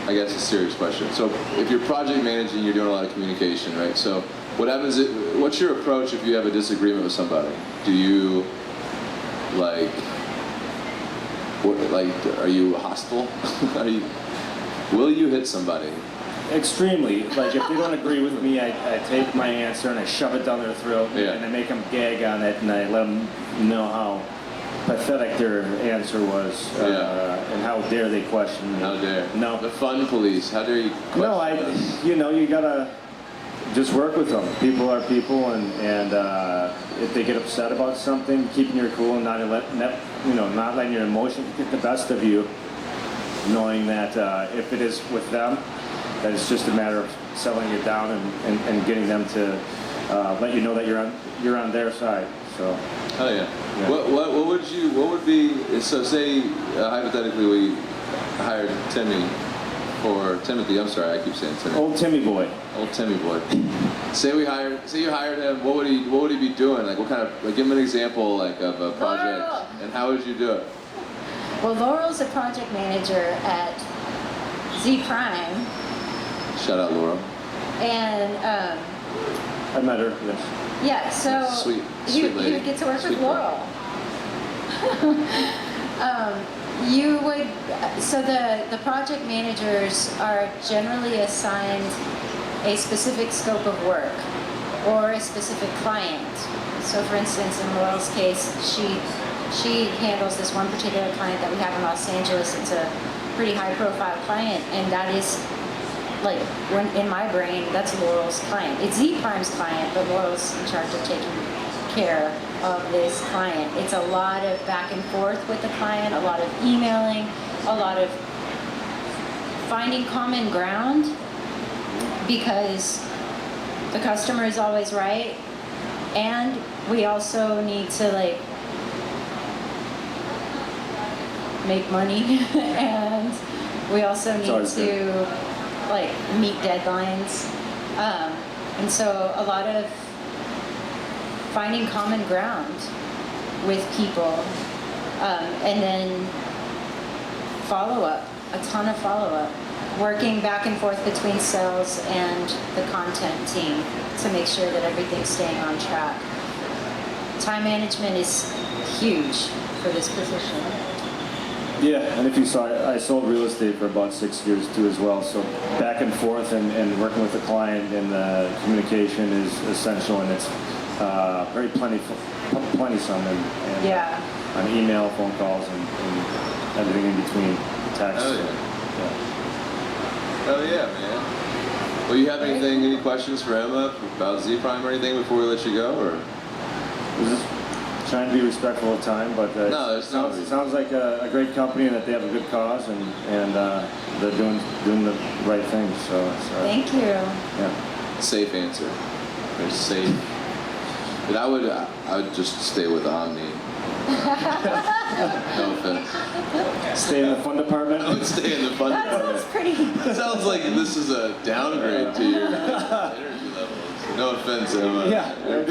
Speaker 1: I guess a serious question. So if you're project managing, you're doing a lot of communication, right? So what's your approach if you have a disagreement with somebody? Do you Like, what, like, are you hostile? Will you hit somebody?
Speaker 4: Extremely. Like, if they don't agree with me, I take my answer and I shove it down their throat,
Speaker 1: Yeah.
Speaker 4: and I make them gag on it, and I let them know how pathetic their answer was, and how dare they question me.
Speaker 1: How dare?
Speaker 4: No.
Speaker 1: The fun police. How dare you?
Speaker 4: No, you know, you gotta just work with them. People are people, and if they get upset about something, keeping your cool and not letting your emotions get the best of you, knowing that if it is with them, that it's just a matter of settling it down and getting them to let you know that you're on their side. So.
Speaker 1: Oh yeah.
Speaker 4: Yeah.
Speaker 1: What would be, so say hypothetically we hired Timothy, I'm sorry, I keep saying Timothy.
Speaker 4: Old Timmy boy.
Speaker 1: Old Timmy boy. Say you hired him, what would he be doing? Like what kind of, like give him an example like of a project
Speaker 2: Laurel.
Speaker 1: and how would you do it?
Speaker 2: Well, Laurel's a project manager at ZPRYME,
Speaker 1: Shout out Laurel.
Speaker 2: and
Speaker 4: I met her. Yes.
Speaker 2: yeah, so
Speaker 1: Sweet
Speaker 2: he
Speaker 1: lady.
Speaker 2: would get to work
Speaker 1: Sweet
Speaker 2: with
Speaker 1: girl.
Speaker 2: Laurel. So the project managers are generally assigned a specific scope of work or a specific client. So for instance, in Laurel's case, she handles this one particular client that we have in Los Angeles. It's a pretty high profile client, and that is, like, when in my brain, that's Laurel's client. It's ZPRYME's client, but Laurel's in charge of taking care of this client. It's a lot of back and forth with the client, a lot of emailing, a lot of finding common ground, because the customer is always right, and we also need to, like, make money and we also need
Speaker 4: always
Speaker 2: to
Speaker 4: good.
Speaker 2: like meet deadlines, and so a lot of finding common ground with people, and then follow-up, a ton of follow-up, working back and forth between sales and the content team to make sure that everything's staying on track. Time management is huge for this position.
Speaker 4: Yeah, and if you saw, I sold real estate for about 6 years too as well. So back and forth and working with the client and the communication is essential, and it's very plenty-some and
Speaker 2: Yeah.
Speaker 4: on email, phone calls, and everything in between, text.
Speaker 1: Oh yeah. Oh yeah, man. Well, you have any questions for Emma about ZPRYME or anything before we let you go, or?
Speaker 4: We're just trying to be respectful of time, but
Speaker 1: No, there's no reason.
Speaker 4: sounds like a great company and that they have a good cause, and they're doing the right thing. So it's,
Speaker 2: Thank you.
Speaker 4: yeah.
Speaker 1: Safe answer. They're safe. But I would just stay with Omni. No offense.
Speaker 4: Stay in the fun department.
Speaker 1: I would stay in the fun
Speaker 2: That
Speaker 1: department.
Speaker 2: sounds pretty.
Speaker 1: It sounds like this is a downgrade to your energy levels. No offense, Emma.
Speaker 4: Yeah, I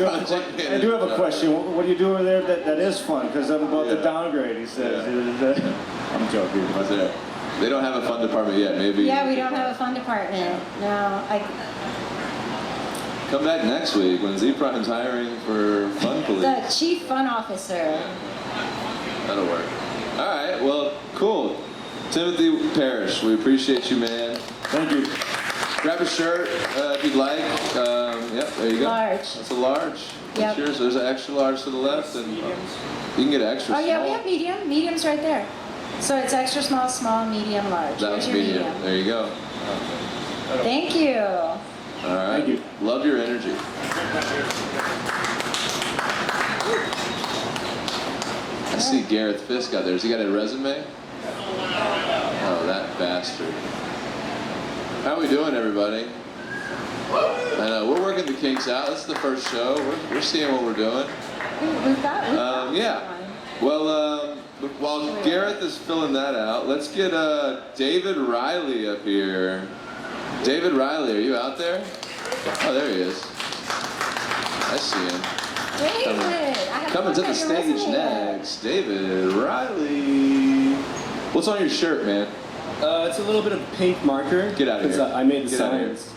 Speaker 4: do have a question. What do you do over there that is fun? Because I'm about to
Speaker 1: Yeah.
Speaker 4: downgrade, he says. I'm joking.
Speaker 1: Was there? They don't have a fun department yet. Maybe.
Speaker 2: Yeah, we don't have a fun department. No,
Speaker 1: Come back next week when ZPRYME's hiring for fun police.
Speaker 2: the chief fun officer.
Speaker 1: That'll work. All right. Well, cool. Timothy Parrish, we appreciate you, man.
Speaker 4: Thank you.
Speaker 1: Grab a shirt if you'd like. Yep, there you go.
Speaker 2: Large.
Speaker 1: That's a large.
Speaker 2: Yep.
Speaker 1: Sure. So there's an extra large to the left, and you can get an extra
Speaker 2: Oh
Speaker 1: small.
Speaker 2: yeah, we have medium. Medium's right there. So it's extra small, small, medium, large.
Speaker 1: That was
Speaker 2: Here's your
Speaker 1: medium. There you go.
Speaker 2: Thank you.
Speaker 1: All right.
Speaker 4: Thank you.
Speaker 1: Love your energy. I see Gareth Fisk out there. Has he got a resume? Oh, that bastard. How we doing, everybody? I know, we're working the kinks out. This is the first show. We're seeing what we're doing.
Speaker 2: We've got
Speaker 1: Yeah. Well, while Gareth is filling that out, let's get David Riley up here. David Riley, are you out there? Oh, there he is. I see him.
Speaker 2: David, I have
Speaker 1: Coming to the
Speaker 2: your
Speaker 1: stage
Speaker 2: resume.
Speaker 1: next, David Riley. What's on your shirt, man?
Speaker 3: It's a little bit of pink marker.
Speaker 1: Get out of here.
Speaker 3: I made the
Speaker 1: Get out of here.
Speaker 3: signs.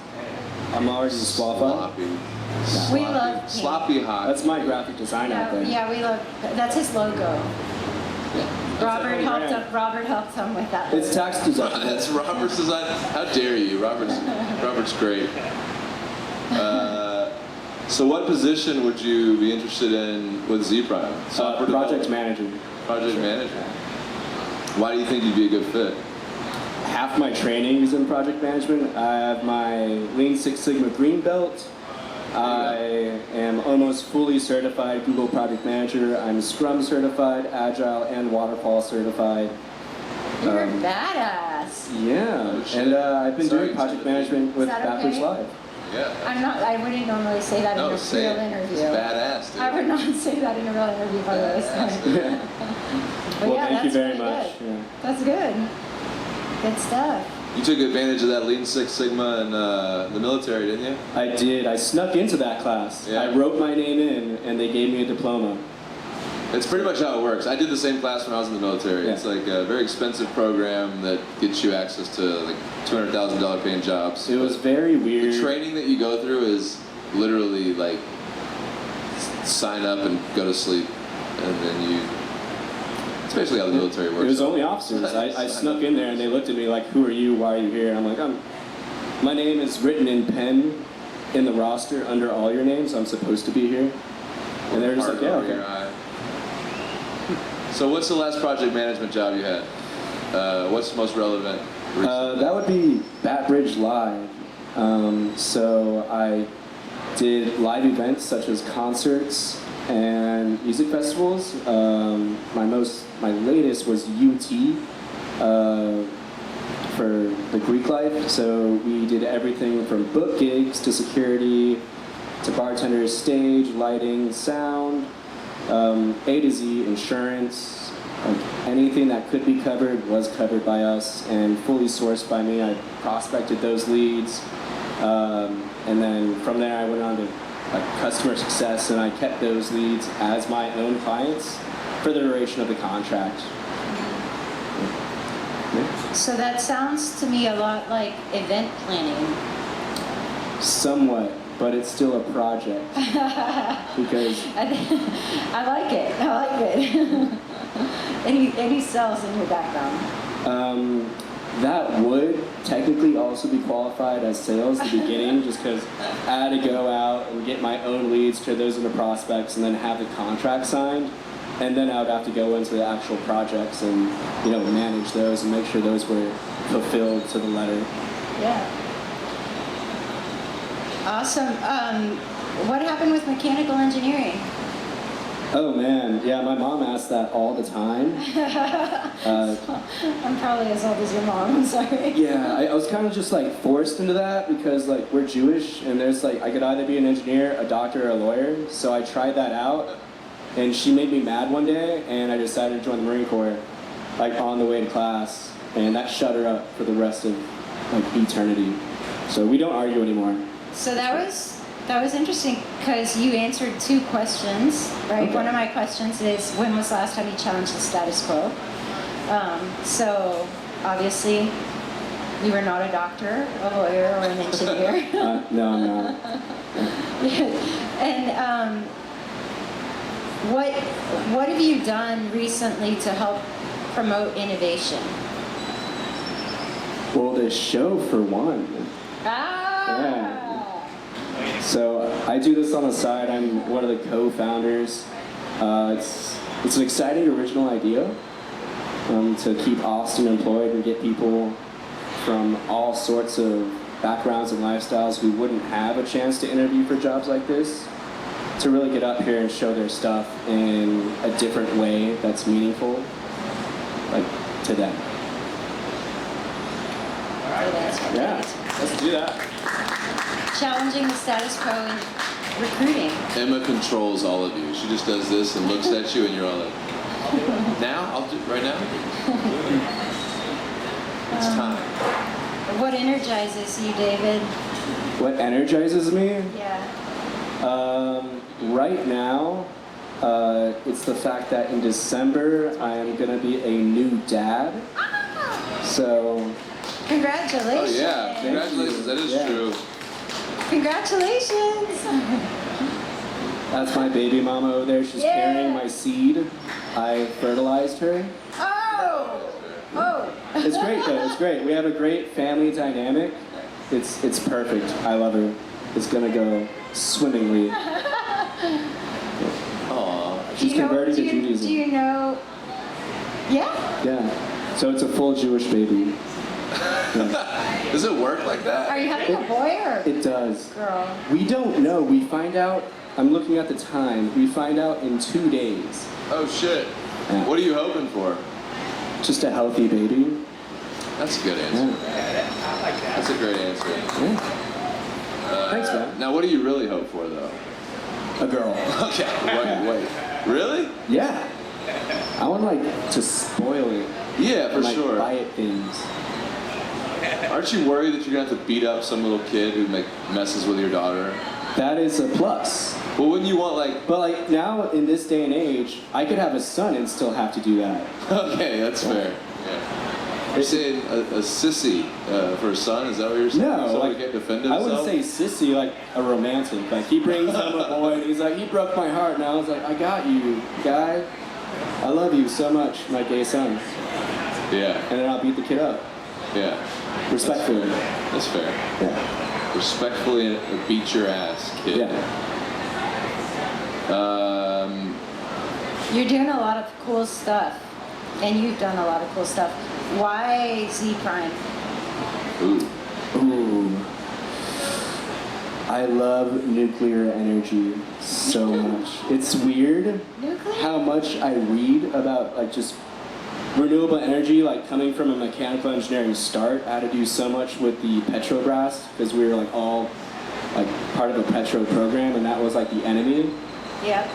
Speaker 3: I'm already disqualified.
Speaker 1: Sloppy.
Speaker 2: We love pink.
Speaker 1: Sloppy hot.
Speaker 3: That's my graphic design out there.
Speaker 2: Yeah, we love. That's his logo. Robert helped
Speaker 3: brand.
Speaker 2: him. Robert helped him with that.
Speaker 3: It's tax design.
Speaker 1: That's Robert's design. How dare you? Robert's great. So what position would you be interested in with ZPRYME? Software
Speaker 3: Project
Speaker 1: development?
Speaker 3: manager.
Speaker 1: Project manager. Why do you think you'd be a good fit?
Speaker 3: Half my training is in project management. I have my Lean Six Sigma Green Belt. I am almost fully certified Google Project Manager. I'm Scrum certified, Agile, and Waterfall certified.
Speaker 2: You're badass.
Speaker 3: Yeah,
Speaker 1: shit.
Speaker 3: and I've been
Speaker 1: Sorry,
Speaker 3: doing project
Speaker 1: it's-
Speaker 3: management with
Speaker 2: Is that
Speaker 3: Backwards
Speaker 2: okay?
Speaker 3: Live.
Speaker 1: Yeah.
Speaker 2: I'm not. I wouldn't normally say that
Speaker 1: No,
Speaker 2: in a
Speaker 1: say
Speaker 2: real
Speaker 1: it.
Speaker 2: interview.
Speaker 1: It's badass, dude.
Speaker 2: I would not say that in a real interview, by the way.
Speaker 1: Badass.
Speaker 2: Sorry. But
Speaker 3: Well,
Speaker 2: yeah,
Speaker 3: thank you
Speaker 2: that's
Speaker 3: very
Speaker 2: really
Speaker 3: much.
Speaker 2: good.
Speaker 3: Yeah.
Speaker 2: That's good. Good stuff.
Speaker 1: You took advantage of that Lean Six Sigma in the military, didn't you?
Speaker 3: I did. I snuck into that class.
Speaker 1: Yeah.
Speaker 3: I wrote my name in, and they gave me a diploma.
Speaker 1: It's pretty much how it works. I did the same class when I was in the military.
Speaker 3: Yeah.
Speaker 1: It's like a very expensive program that gets you access to like $200,000 paying jobs.
Speaker 3: It was very
Speaker 1: The
Speaker 3: weird.
Speaker 1: training that you go through is literally like sign up and go to sleep, and then you. It's basically how the military works.
Speaker 3: It was only officers. I snuck in there and they looked at me like, "Who are you? Why are you here?" And I'm like, my name is written in pen in the roster under all your names. I'm supposed to be here." And they're just like,
Speaker 1: Heart
Speaker 3: "Yeah,
Speaker 1: over your
Speaker 3: okay."
Speaker 1: eye. So what's the last project management job you had? What's the most relevant?
Speaker 3: That would be Batbridge Live. So I did live events such as concerts and music festivals. My latest was UT for the Greek life. So we did everything from book gigs to security to bartenders, stage, lighting, sound, A to Z, insurance. Like anything that could be covered was covered by us and fully sourced by me. I prospected those leads. And then from there I went on to customer success, and I kept those leads as my own clients for the duration of the contract. Yeah.
Speaker 2: So that sounds to me a lot like event planning.
Speaker 3: Somewhat, but it's still a project. Because
Speaker 2: I like it. I like it. Any cells in your background?
Speaker 3: that would technically also be qualified as sales at the beginning, just because I had to go out and get my own leads, turn those into prospects, and then have the contract signed. And then I would have to go into the actual projects and manage those and make sure those were fulfilled to the letter.
Speaker 2: Yeah. Awesome. What happened with mechanical engineering?
Speaker 3: Oh man, yeah, my mom asks that all the time.
Speaker 2: I'm probably as old as your mom, I'm sorry.
Speaker 3: Yeah, I was kind of just forced into that because we're Jewish and there's I could either be an engineer, a doctor, or a lawyer. So I tried that out and she made me mad one day and I decided to join the Marine Corps on the way to class, and that shut her up for the rest of eternity. So we don't argue anymore.
Speaker 2: So that was interesting because you answered two questions, right?
Speaker 3: Okay.
Speaker 2: One of my questions is, when was the last time you challenged the status quo? So obviously you were not a doctor, a lawyer, or an engineer.
Speaker 3: No, I'm not.
Speaker 2: And what have you done recently to help promote innovation?
Speaker 3: Well, this show for one.
Speaker 2: Ah!
Speaker 3: So I do this on the side. I'm one of the co-founders. It's an exciting original idea to keep Austin employed and get people from all sorts of backgrounds and lifestyles who wouldn't have a chance to interview for jobs like this to really get up here and show their stuff in a different way that's meaningful to them. Yeah, let's do that.
Speaker 2: Challenging the status quo in recruiting.
Speaker 1: Emma controls all of you. She just does this and looks at you, and you're all like, "Now? I'll do it right now." It's time.
Speaker 2: What energizes you, David?
Speaker 3: What energizes me?
Speaker 2: Yeah.
Speaker 3: Right now, it's the fact that in December I am going to be a new dad. So,
Speaker 2: Congratulations.
Speaker 1: Oh yeah, congratulations. That is
Speaker 3: Yeah.
Speaker 1: true.
Speaker 2: Congratulations.
Speaker 5: That's my baby mama over there. She's
Speaker 2: Yeah.
Speaker 5: carrying my seed. I fertilized her.
Speaker 2: Oh. Oh.
Speaker 5: It's great though. It's great. We have a great family dynamic. It's perfect. I love her. It's gonna go swimmingly.
Speaker 1: Aw.
Speaker 5: She's converting to Judaism.
Speaker 2: Do you know? Yeah.
Speaker 5: Yeah. So it's a full Jewish baby.
Speaker 1: Does it work like that?
Speaker 2: Are you having a boy or a
Speaker 5: It does.
Speaker 2: girl?
Speaker 5: We don't know. We find out. I'm looking at the time. We find out in 2 days.
Speaker 1: Oh shit.
Speaker 5: Yeah.
Speaker 1: What are you hoping for?
Speaker 5: Just a healthy baby.
Speaker 1: That's a good answer.
Speaker 5: Yeah.
Speaker 1: That's a great answer.
Speaker 5: Yeah. Thanks, man.
Speaker 1: Now, what do you really hope for, though?
Speaker 5: A girl.
Speaker 1: Okay. Wait. Really?
Speaker 5: Yeah. I want to spoil it.
Speaker 1: Yeah, for
Speaker 5: and,
Speaker 1: sure.
Speaker 5: buy it things.
Speaker 1: Aren't you worried that you're gonna have to beat up some little kid who messes with your daughter?
Speaker 5: That is a plus.
Speaker 1: Well, wouldn't you want
Speaker 5: But now in this day and age, I could have a son and still have to do that.
Speaker 1: Okay, that's fair. Yeah. You're saying a sissy for a son? Is that what you're saying?
Speaker 5: No,
Speaker 1: Someone who can't defend
Speaker 5: I
Speaker 1: himself?
Speaker 5: wouldn't say sissy like a romantic. Like he brings home a boy and he's like, he broke my heart. And I was like, I got you, guy. I love you so much, my gay son.
Speaker 1: Yeah.
Speaker 5: And then I'll beat the kid up.
Speaker 1: Yeah.
Speaker 5: Respectfully.
Speaker 1: That's fair.
Speaker 5: Yeah.
Speaker 1: Respectfully beat your ass, kid.
Speaker 5: Yeah.
Speaker 2: You're doing a lot of cool stuff, and you've done a lot of cool stuff. Why ZPRYME?
Speaker 1: Ooh.
Speaker 5: Ooh. I love nuclear energy so much. It's weird
Speaker 2: Nuclear?
Speaker 5: how much I read about just renewable energy, coming from a mechanical engineering start. I had to do so much with the Petrobras because we were all part of a Petro program, and that was the enemy.
Speaker 2: Yep.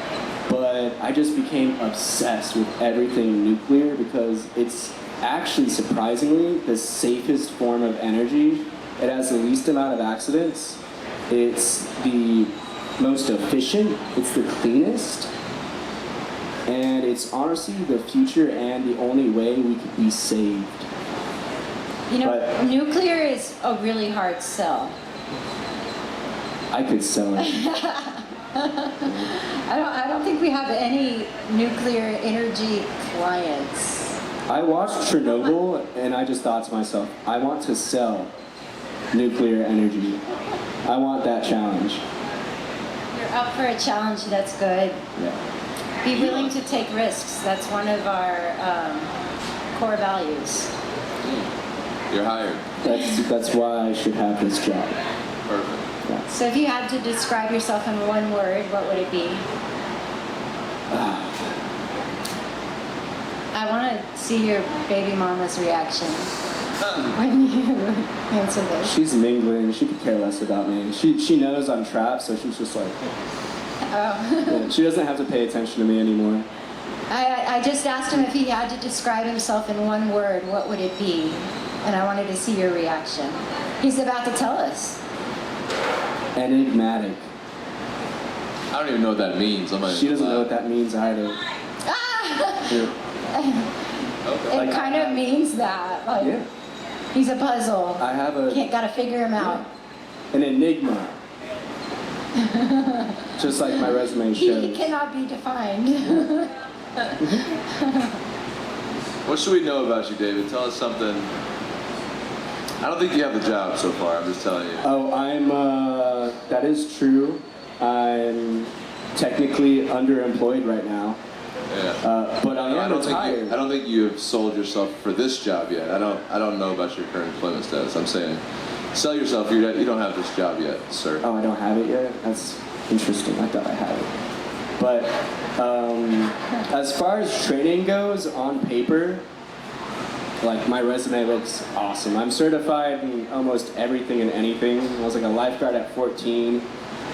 Speaker 5: But I just became obsessed with everything nuclear because it's actually surprisingly the safest form of energy. It has the least amount of accidents. It's the most efficient. It's the cleanest. And it's honestly the future and the only way we could be saved.
Speaker 2: Nuclear is a really hard sell.
Speaker 5: I could sell it.
Speaker 2: I don't think we have any nuclear energy clients.
Speaker 5: I watched Chernobyl and I just thought to myself, I want to sell nuclear energy. I want that challenge.
Speaker 2: You're up for a challenge, that's good.
Speaker 5: Yeah.
Speaker 2: Be willing to take risks. That's one of our core values.
Speaker 1: You're hired.
Speaker 5: That's why I should have this job.
Speaker 1: Perfect.
Speaker 5: Yeah.
Speaker 2: So if you had to describe yourself in one word, what would it be? I want to see your baby mama's reaction when you answer this.
Speaker 5: She's mingling. She could care less about me. She knows I'm trapped, so she's just like,
Speaker 2: Oh.
Speaker 5: yeah, she doesn't have to pay attention to me anymore.
Speaker 2: I just asked him if he had to describe himself in one word, what would it be? And I wanted to see your reaction. He's about to tell us.
Speaker 5: Enigmatic.
Speaker 1: I don't even know what that means.
Speaker 5: She doesn't know what that means either.
Speaker 2: Ah!
Speaker 5: Yeah.
Speaker 1: Okay.
Speaker 2: It kind of means that.
Speaker 5: Yeah.
Speaker 2: He's a puzzle.
Speaker 5: I have
Speaker 2: Gotta figure him out.
Speaker 5: an enigma. Just like my resume
Speaker 2: He
Speaker 5: shows.
Speaker 2: cannot be defined.
Speaker 1: What should we know about you, David? Tell us something. I don't think you have the job so far. I'm just telling you.
Speaker 5: Oh, that is true. I'm technically underemployed right now.
Speaker 1: Yeah.
Speaker 5: But I am retired.
Speaker 1: I don't think you have sold yourself for this job yet. I don't know about your current employment status. I'm saying, sell yourself. You don't have this job yet, sir.
Speaker 5: Oh, I don't have it yet? That's interesting. I thought I had it. But as far as training goes, on paper, my resume looks awesome. I'm certified in almost everything and anything. I was a lifeguard at 14,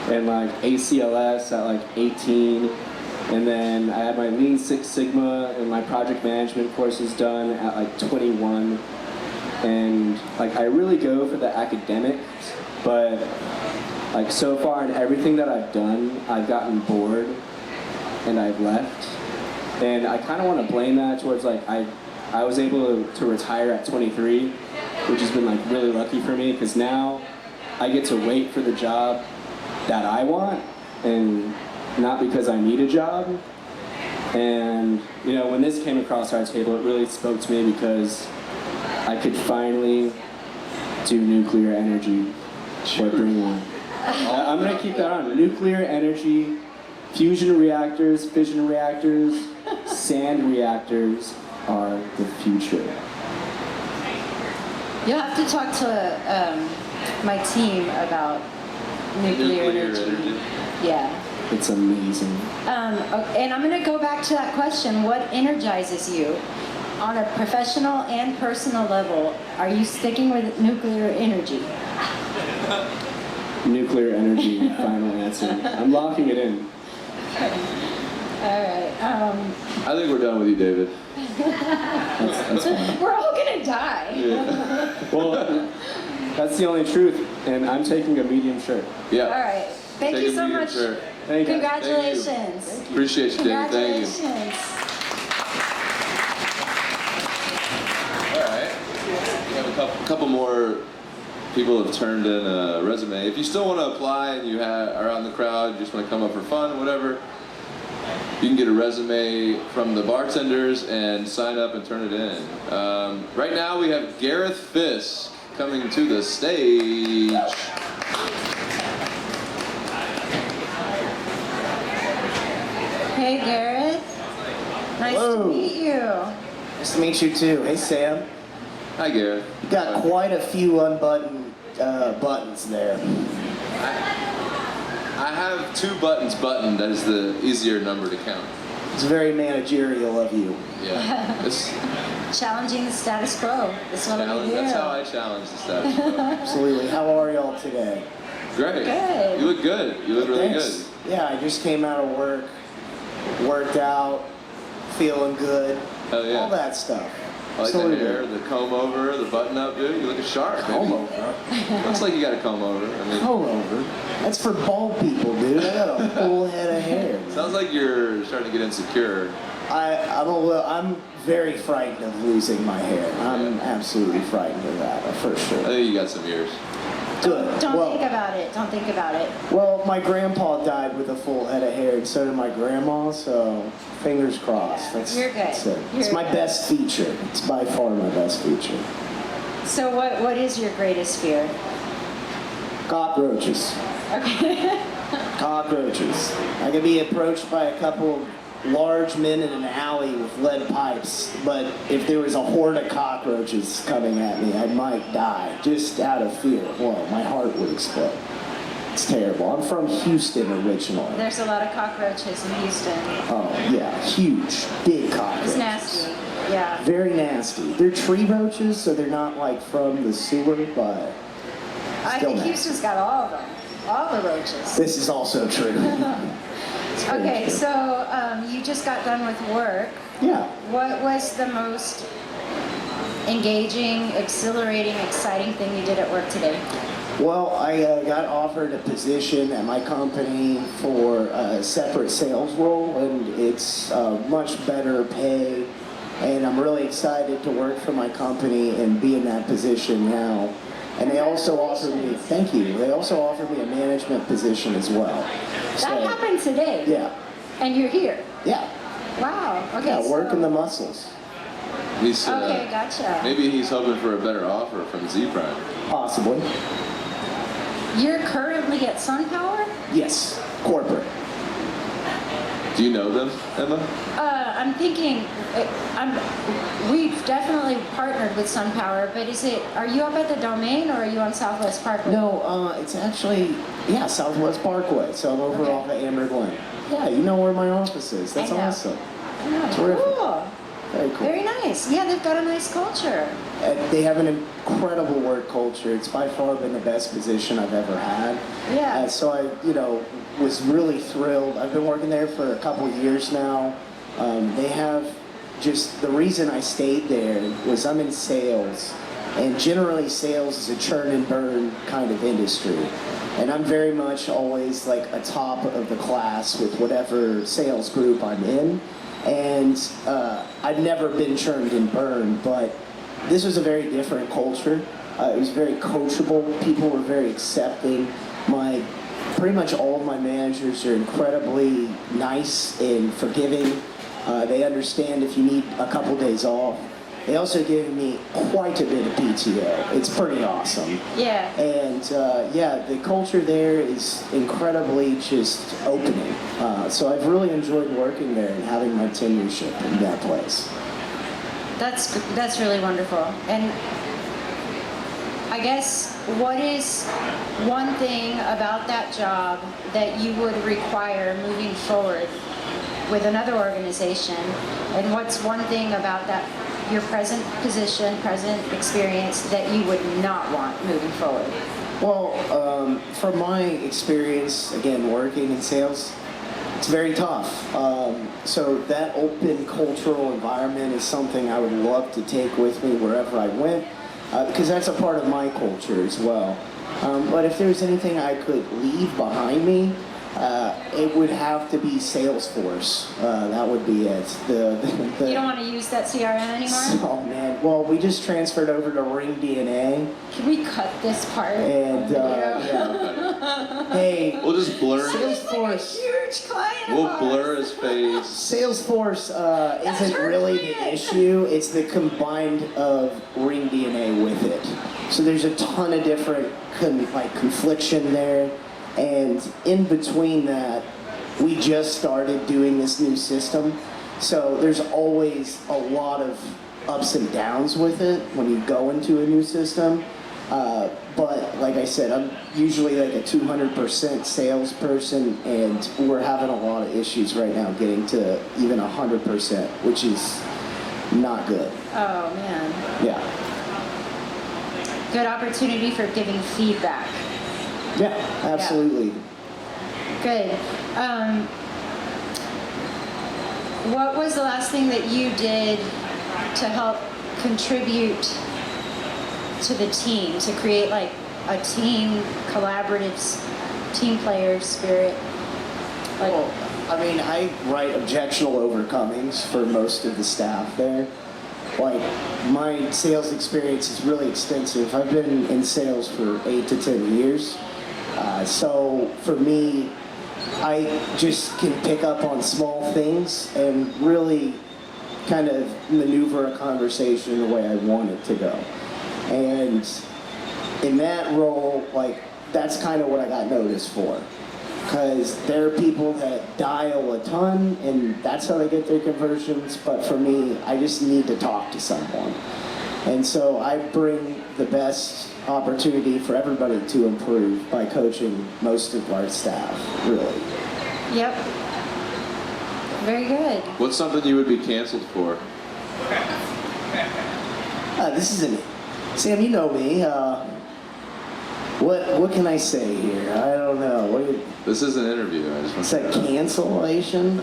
Speaker 5: and ACLS at 18. And then I had my Lean Six Sigma and my project management courses done at 21. And I really go for the academics, but so far in everything that I've done, I've gotten bored and I've left. And I kind of want to blame that towards I was able to retire at 23, which has been really lucky for me because now I get to wait for the job that I want, and not because I need a job. And you know, when this came across our table, it really spoke to me because I could finally do nuclear energy or bring one. I'm gonna keep that on. Nuclear energy, fusion reactors, fission reactors, sand reactors are the future.
Speaker 2: You'll have to talk to my team about nuclear energy. Yeah.
Speaker 5: It's amazing.
Speaker 2: And I'm going to go back to that question. What energizes you on a professional and personal level? Are you sticking with nuclear energy?
Speaker 5: Nuclear energy, final answer. I'm locking it in.
Speaker 2: All right.
Speaker 1: I think we're done with you, David.
Speaker 5: That's fine.
Speaker 2: We're all going to die.
Speaker 1: Yeah.
Speaker 5: Well, that's the only truth, and I'm taking a medium shirt.
Speaker 1: Yeah.
Speaker 2: All right. Thank
Speaker 1: Take
Speaker 2: you
Speaker 1: a
Speaker 2: so
Speaker 1: medium
Speaker 2: much.
Speaker 1: shirt.
Speaker 5: Thank you.
Speaker 2: Congratulations.
Speaker 1: Appreciate you, David. Thank you.
Speaker 2: Congratulations.
Speaker 1: All right. We have a couple more people have turned in a resume. If you still want to apply and you are out in the crowd, you just want to come up for fun, whatever, you can get a resume from the bartenders and sign up and turn it in. Right now we have Gareth Fisk coming to the stage.
Speaker 2: Hey, Gareth. Nice
Speaker 6: Hello.
Speaker 2: to meet you.
Speaker 6: Nice to meet you too. Hey Sam,
Speaker 1: Hi, Gareth.
Speaker 6: you got quite a few unbuttoned buttons there.
Speaker 1: I have 2 buttons buttoned. That is the easier number to count.
Speaker 6: It's very managerial of you.
Speaker 1: Yeah. It's
Speaker 2: Challenging the status quo. That's what we do.
Speaker 1: that's how I challenge the status quo.
Speaker 6: Absolutely. How are y'all today?
Speaker 1: Great.
Speaker 2: Good.
Speaker 1: You look good. You look really
Speaker 6: Thanks.
Speaker 1: good.
Speaker 6: Yeah, I just came out of work, worked out, feeling good,
Speaker 1: Hell yeah.
Speaker 6: all that stuff.
Speaker 1: I like
Speaker 6: So
Speaker 1: the
Speaker 6: do
Speaker 1: hair,
Speaker 6: you.
Speaker 1: the comb over, the button up, dude. You look sharp.
Speaker 6: Comb
Speaker 1: baby.
Speaker 6: over.
Speaker 1: Looks like you got a comb over. I mean,
Speaker 6: Comb over. That's for bald people, dude. I got a full head of hair.
Speaker 1: sounds like you're starting to get insecure.
Speaker 6: I'm very frightened of losing my hair. I'm absolutely frightened of that, for
Speaker 1: I
Speaker 6: sure.
Speaker 1: think you got some ears.
Speaker 6: Good.
Speaker 2: Don't
Speaker 6: Well,
Speaker 2: think about it. Don't think about it.
Speaker 6: Well, my grandpa died with a full head of hair, and so did my grandma, so fingers crossed.
Speaker 2: You're good.
Speaker 6: That's it. It's
Speaker 2: You're
Speaker 6: my
Speaker 2: good.
Speaker 6: best feature. It's by far my best feature.
Speaker 2: So what is your greatest fear?
Speaker 6: Cockroaches.
Speaker 2: Okay.
Speaker 6: Cockroaches. I could be approached by a couple of large men in an alley with lead pipes, but if there was a horde of cockroaches coming at me, I might die just out of fear. Well, my heart would explode. It's terrible. I'm from Houston originally.
Speaker 2: There's a lot of cockroaches in Houston.
Speaker 6: Oh, yeah, huge, big cockroaches.
Speaker 2: It's nasty. Yeah.
Speaker 6: Very nasty. They're tree roaches, so they're not like from the sewer, but
Speaker 2: I
Speaker 6: still
Speaker 2: think
Speaker 6: nasty.
Speaker 2: Houston's got all of them. All the roaches.
Speaker 6: This is also true. It's very
Speaker 2: Okay,
Speaker 6: true.
Speaker 2: so you just got done with work.
Speaker 6: Yeah.
Speaker 2: What was the most engaging, exhilarating, exciting thing you did at work today?
Speaker 6: Well, I got offered a position at my company for a separate sales role, and it's much better pay. And I'm really excited to work for my company and be in that position now. And they also offered me, thank you, they also offered me a management position as well.
Speaker 2: That happened today.
Speaker 6: Yeah,
Speaker 2: And you're here.
Speaker 6: yeah,
Speaker 2: Wow. Okay.
Speaker 6: yeah, working the
Speaker 2: so,
Speaker 6: muscles,
Speaker 1: He's,
Speaker 2: Okay, gotcha.
Speaker 1: maybe he's hoping for a better offer from ZPRYME.
Speaker 6: possibly.
Speaker 2: You're currently at SunPower?
Speaker 6: Yes, corporate.
Speaker 1: Do you know them, Emma?
Speaker 2: I'm thinking, we've definitely partnered with SunPower, but are you up at the Domain or are you on Southwest Parkway?
Speaker 6: No, it's actually, yeah, Southwest Parkway, so I'm over
Speaker 2: Okay.
Speaker 6: off of Amber Glen. Yeah, you know where my office is. That's
Speaker 2: I know.
Speaker 6: awesome.
Speaker 2: Oh,
Speaker 6: Terrific.
Speaker 2: cool.
Speaker 6: Very cool.
Speaker 2: Very nice. Yeah, they've got a nice culture.
Speaker 6: They have an incredible work culture. It's by far been the best position I've ever had.
Speaker 2: Yeah.
Speaker 6: So I, was really thrilled. I've been working there for a couple years now. They have just, the reason I stayed there was I'm in sales. And generally sales is a churn and burn kind of industry. And I'm very much always like a top of the class with whatever sales group I'm in. And I've never been churned and burned, but this was a very different culture. It was very coachable. People were very accepting. Pretty much all of my managers are incredibly nice and forgiving. They understand if you need a couple days off. They also give me quite a bit of PTO. It's pretty awesome.
Speaker 2: Yeah.
Speaker 6: And yeah, the culture there is incredibly just opening. So I've really enjoyed working there and having my tenureship in that place.
Speaker 2: That's really wonderful. And I guess, what is one thing about that job that you would require moving forward with another organization? And what's one thing about that, your present position, present experience, that you would not want moving forward?
Speaker 6: Well, from my experience, again, working in sales, it's very tough. So that open cultural environment is something I would love to take with me wherever I went, because that's a part of my culture as well. But if there's anything I could leave behind me, it would have to be Salesforce. That would be it.
Speaker 2: You don't want to use that CRM anymore?
Speaker 6: Oh man, well we just transferred over to Ring DNA.
Speaker 2: Can we cut this part?
Speaker 6: And yeah. Hey,
Speaker 1: We'll just blur.
Speaker 6: Salesforce.
Speaker 2: Huge client of
Speaker 1: We'll
Speaker 2: ours.
Speaker 1: blur his face.
Speaker 6: Salesforce isn't really the issue. It's the combined of Ring DNA with it. So there's a ton of different confliction there. And in between that, we just started doing this new system. So there's always a lot of ups and downs with it when you go into a new system. But like I said, I'm usually like a 200% salesperson, and we're having a lot of issues right now getting to even 100%, which is not good.
Speaker 2: Oh man.
Speaker 6: Yeah.
Speaker 2: Good opportunity for giving feedback.
Speaker 6: Yeah, absolutely.
Speaker 2: Good. What was the last thing that you did to help contribute to the team, to create like a team, collaborative team player spirit? Like,
Speaker 6: Well, I mean, I write objectional overcomings for most of the staff there. Like, my sales experience is really extensive. I've been in sales for 8 to 10 years. So for me, I just can pick up on small things and really kind of maneuver a conversation the way I want it to go. And in that role, like, that's kind of what I got noticed for. Because there are people that dial a ton, and that's how they get their conversions. But for me, I just need to talk to someone. And so I bring the best opportunity for everybody to improve by coaching most of our staff, really.
Speaker 2: yep. Very good.
Speaker 1: What's something you would be canceled for?
Speaker 6: This isn't Sam, you know me. What can I say here? I don't know.
Speaker 1: This is an interview. I just want
Speaker 6: Is
Speaker 1: to
Speaker 6: that
Speaker 1: know.
Speaker 6: cancellation?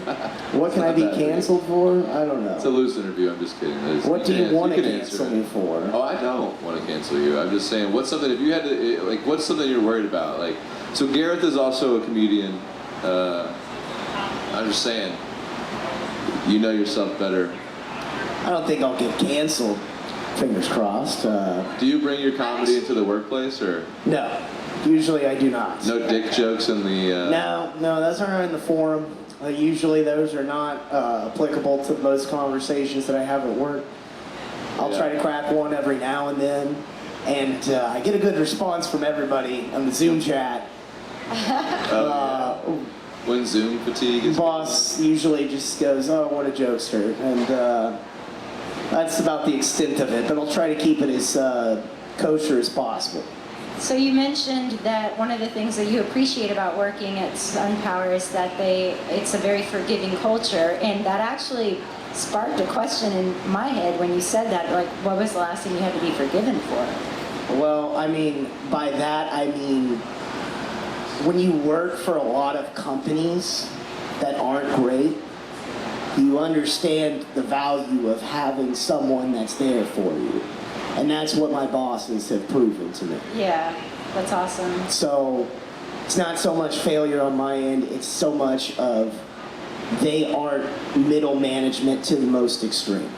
Speaker 6: What can I be canceled for? I don't
Speaker 1: It's a
Speaker 6: know.
Speaker 1: loose interview. I'm just kidding.
Speaker 6: What do you want to
Speaker 1: can answer
Speaker 6: cancel
Speaker 1: it.
Speaker 6: me for?
Speaker 1: Oh, I don't want to cancel you. I'm just saying, what's something, if you had to, like, what's something you're worried about? Like, so Gareth is also a comedian. I'm just saying, you know yourself better.
Speaker 6: I don't think I'll get canceled. Fingers crossed.
Speaker 1: Do you bring your comedy into the workplace, or
Speaker 6: No, usually I do not.
Speaker 1: no dick jokes in the,
Speaker 6: No, those aren't in the forum. Usually those are not applicable to most conversations that I have at work. I'll
Speaker 1: Yeah.
Speaker 6: try to crack one every now and then, and I get a good response from everybody on the Zoom chat.
Speaker 1: when Zoom fatigue is...
Speaker 6: Boss usually just goes, "Oh, what a jokester," and that's about the extent of it. But I'll try to keep it as kosher as possible.
Speaker 2: So you mentioned that one of the things that you appreciate about working at SunPower is that it's a very forgiving culture, and that actually sparked a question in my head when you said that. Like, what was the last thing you had to be forgiven for?
Speaker 6: Well, I mean, by that I mean when you work for a lot of companies that aren't great, you understand the value of having someone that's there for you. And that's what my bosses have proven to me.
Speaker 2: Yeah, that's awesome.
Speaker 6: So it's not so much failure on my end, it's so much of they aren't middle management to the most extreme.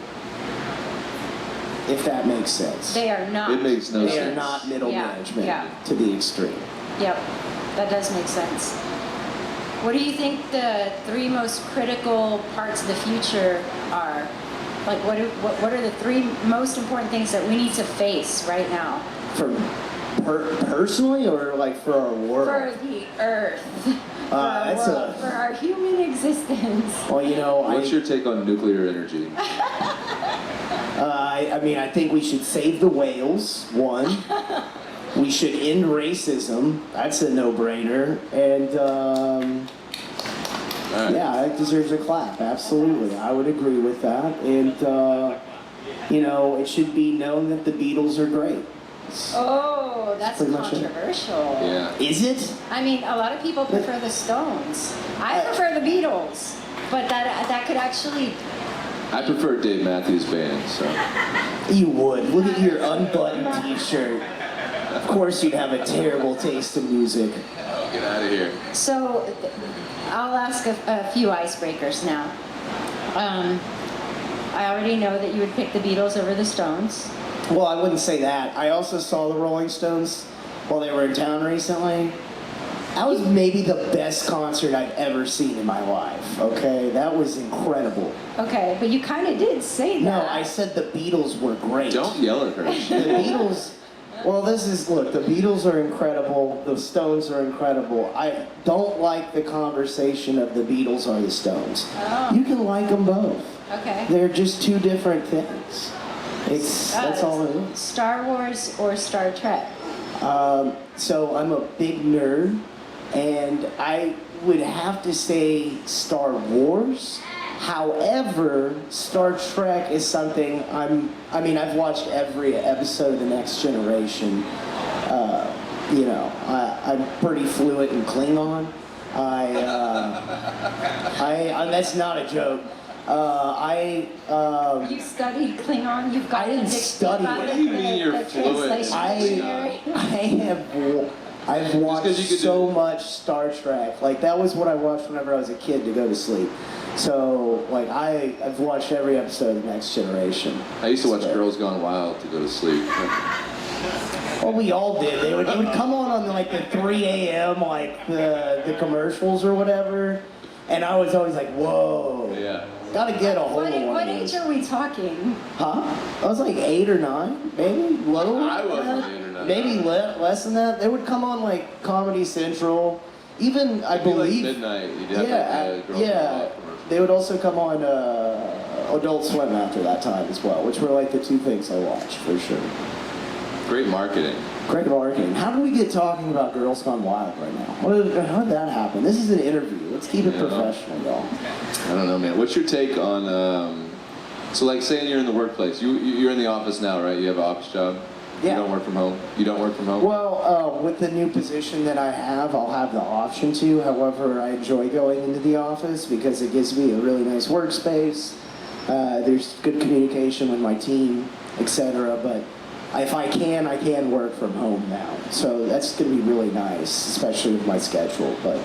Speaker 6: if that makes sense.
Speaker 2: They are not.
Speaker 1: It makes no
Speaker 6: They
Speaker 1: sense.
Speaker 6: are not middle
Speaker 2: Yeah,
Speaker 6: management
Speaker 2: yeah.
Speaker 6: to the extreme.
Speaker 2: Yep, that does make sense. What do you think the 3 most critical parts of the future are? Like, what are the 3 most important things that we need to face right now?
Speaker 6: For personally, or like for our world?
Speaker 2: For the Earth. For our
Speaker 6: that's
Speaker 2: world, for our human existence.
Speaker 6: Well, you know,
Speaker 1: What's your take on nuclear energy?
Speaker 6: I mean, I think we should save the whales, one. We should end racism. That's a no-brainer. And,
Speaker 1: All right.
Speaker 6: yeah, it deserves a clap. Absolutely. I would agree with that. And, you know, it should be known that the Beatles are great.
Speaker 2: Oh, that's
Speaker 6: pretty much it.
Speaker 2: controversial.
Speaker 1: Yeah.
Speaker 6: Is it?
Speaker 2: I mean, a lot of people prefer the Stones. I prefer the Beatles, but that could actually.
Speaker 1: I prefer Dave Matthews Band, so.
Speaker 6: You would. Look at your unbuttoned t-shirt. Of course you'd have a terrible taste in music.
Speaker 1: Get out of here.
Speaker 2: So, I'll ask a few icebreakers now. I already know that you would pick the Beatles over the Stones.
Speaker 6: Well, I wouldn't say that. I also saw the Rolling Stones while they were in town recently. That was maybe the best concert I've ever seen in my life, okay? That was incredible.
Speaker 2: Okay, but you kind of did say that.
Speaker 6: No, I said the Beatles were great.
Speaker 1: Don't yell at her.
Speaker 6: The Beatles, well, look, the Beatles are incredible, the Stones are incredible. I don't like the conversation of the Beatles or the Stones.
Speaker 2: Oh.
Speaker 6: You can like them both.
Speaker 2: Okay.
Speaker 6: They're just 2 different things. That's all it is.
Speaker 2: Star Wars or Star Trek?
Speaker 6: So I'm a big nerd, and I would have to say Star Wars. However, Star Trek is something I've watched every episode of The Next Generation. You know, I'm pretty fluent in Klingon. That's not a joke.
Speaker 2: You studied Klingon? You've got
Speaker 6: I didn't study
Speaker 2: about
Speaker 6: it.
Speaker 1: What do you mean you're
Speaker 2: the
Speaker 1: fluent?
Speaker 2: translation dictionary?
Speaker 6: I've
Speaker 1: 'cause
Speaker 6: watched
Speaker 1: you could
Speaker 6: so
Speaker 1: do-
Speaker 6: much Star Trek. Like, that was what I watched whenever I was a kid to go to sleep. So, like, I've watched every episode of Next Generation.
Speaker 1: I used to watch
Speaker 6: So-
Speaker 1: Girls Gone Wild to go to sleep.
Speaker 6: Well, we all did. It would come on like the 3 a.m. like the commercials or whatever, and I was always like, whoa.
Speaker 1: Yeah.
Speaker 6: Gotta get a hold of one
Speaker 2: What
Speaker 6: of
Speaker 2: age
Speaker 6: those.
Speaker 2: are we talking?
Speaker 6: Huh? I was like 8 or 9, maybe lower.
Speaker 1: I wasn't 8 or 9.
Speaker 6: Maybe less than that. They would come on like Comedy Central. Even I
Speaker 1: It'd be like
Speaker 6: believe.
Speaker 1: midnight. You'd have
Speaker 6: Yeah,
Speaker 1: like a Girls Gone
Speaker 6: yeah.
Speaker 1: Wild commercial.
Speaker 6: They would also come on Adult Swim after that time as well, which were like the 2 things I watched for sure.
Speaker 1: Great marketing.
Speaker 6: Great marketing. How did we get talking about Girls Gone Wild right now? How did that happen? This is an interview. Let's keep it
Speaker 1: Yeah.
Speaker 6: professional, y'all.
Speaker 1: I don't know, man. What's your take on, so like saying you're in the workplace. You're in the office now, right? You have an office job?
Speaker 6: Yeah.
Speaker 1: You don't work from home? You don't work from home?
Speaker 6: Well, with the new position that I have, I'll have the option to. However, I enjoy going into the office because it gives me a really nice workspace. There's good communication with my team, etc. But if I can work from home now. So that's going to be really nice, especially with my schedule. But,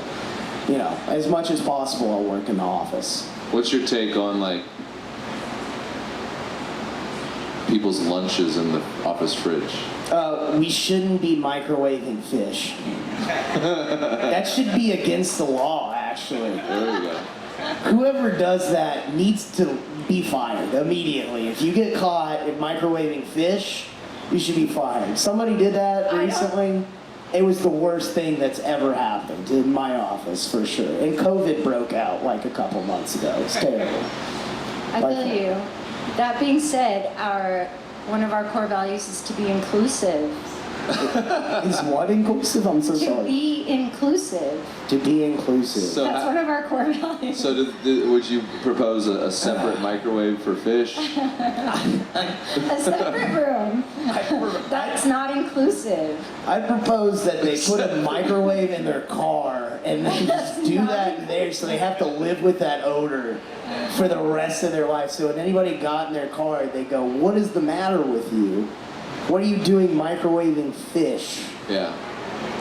Speaker 6: you know, as much as possible, I'll work in the office.
Speaker 1: What's your take on like people's lunches in the office fridge?
Speaker 6: We shouldn't be microwaving fish. That should be against the law, actually.
Speaker 1: There we go.
Speaker 6: Whoever does that needs to be fired immediately. If you get caught in microwaving fish, you should be fired. Somebody did that recently. It was the worst thing that's ever happened in my office, for sure. And COVID broke out like a couple months ago. It's terrible.
Speaker 2: I feel you. That being said, one of our core values is to be inclusive.
Speaker 6: Is what inclusive? I'm so
Speaker 2: To
Speaker 6: sorry.
Speaker 2: be inclusive.
Speaker 6: To be inclusive.
Speaker 1: So
Speaker 2: That's one of our core values.
Speaker 1: So would you propose a separate microwave for fish?
Speaker 2: A separate room. That's not inclusive.
Speaker 6: I propose that they put a microwave in their car and then just do that in there so they have to live with that odor for the rest of their life. So when anybody got in their car, they go, "What is the matter with you? What are you doing microwaving fish?"
Speaker 1: Yeah.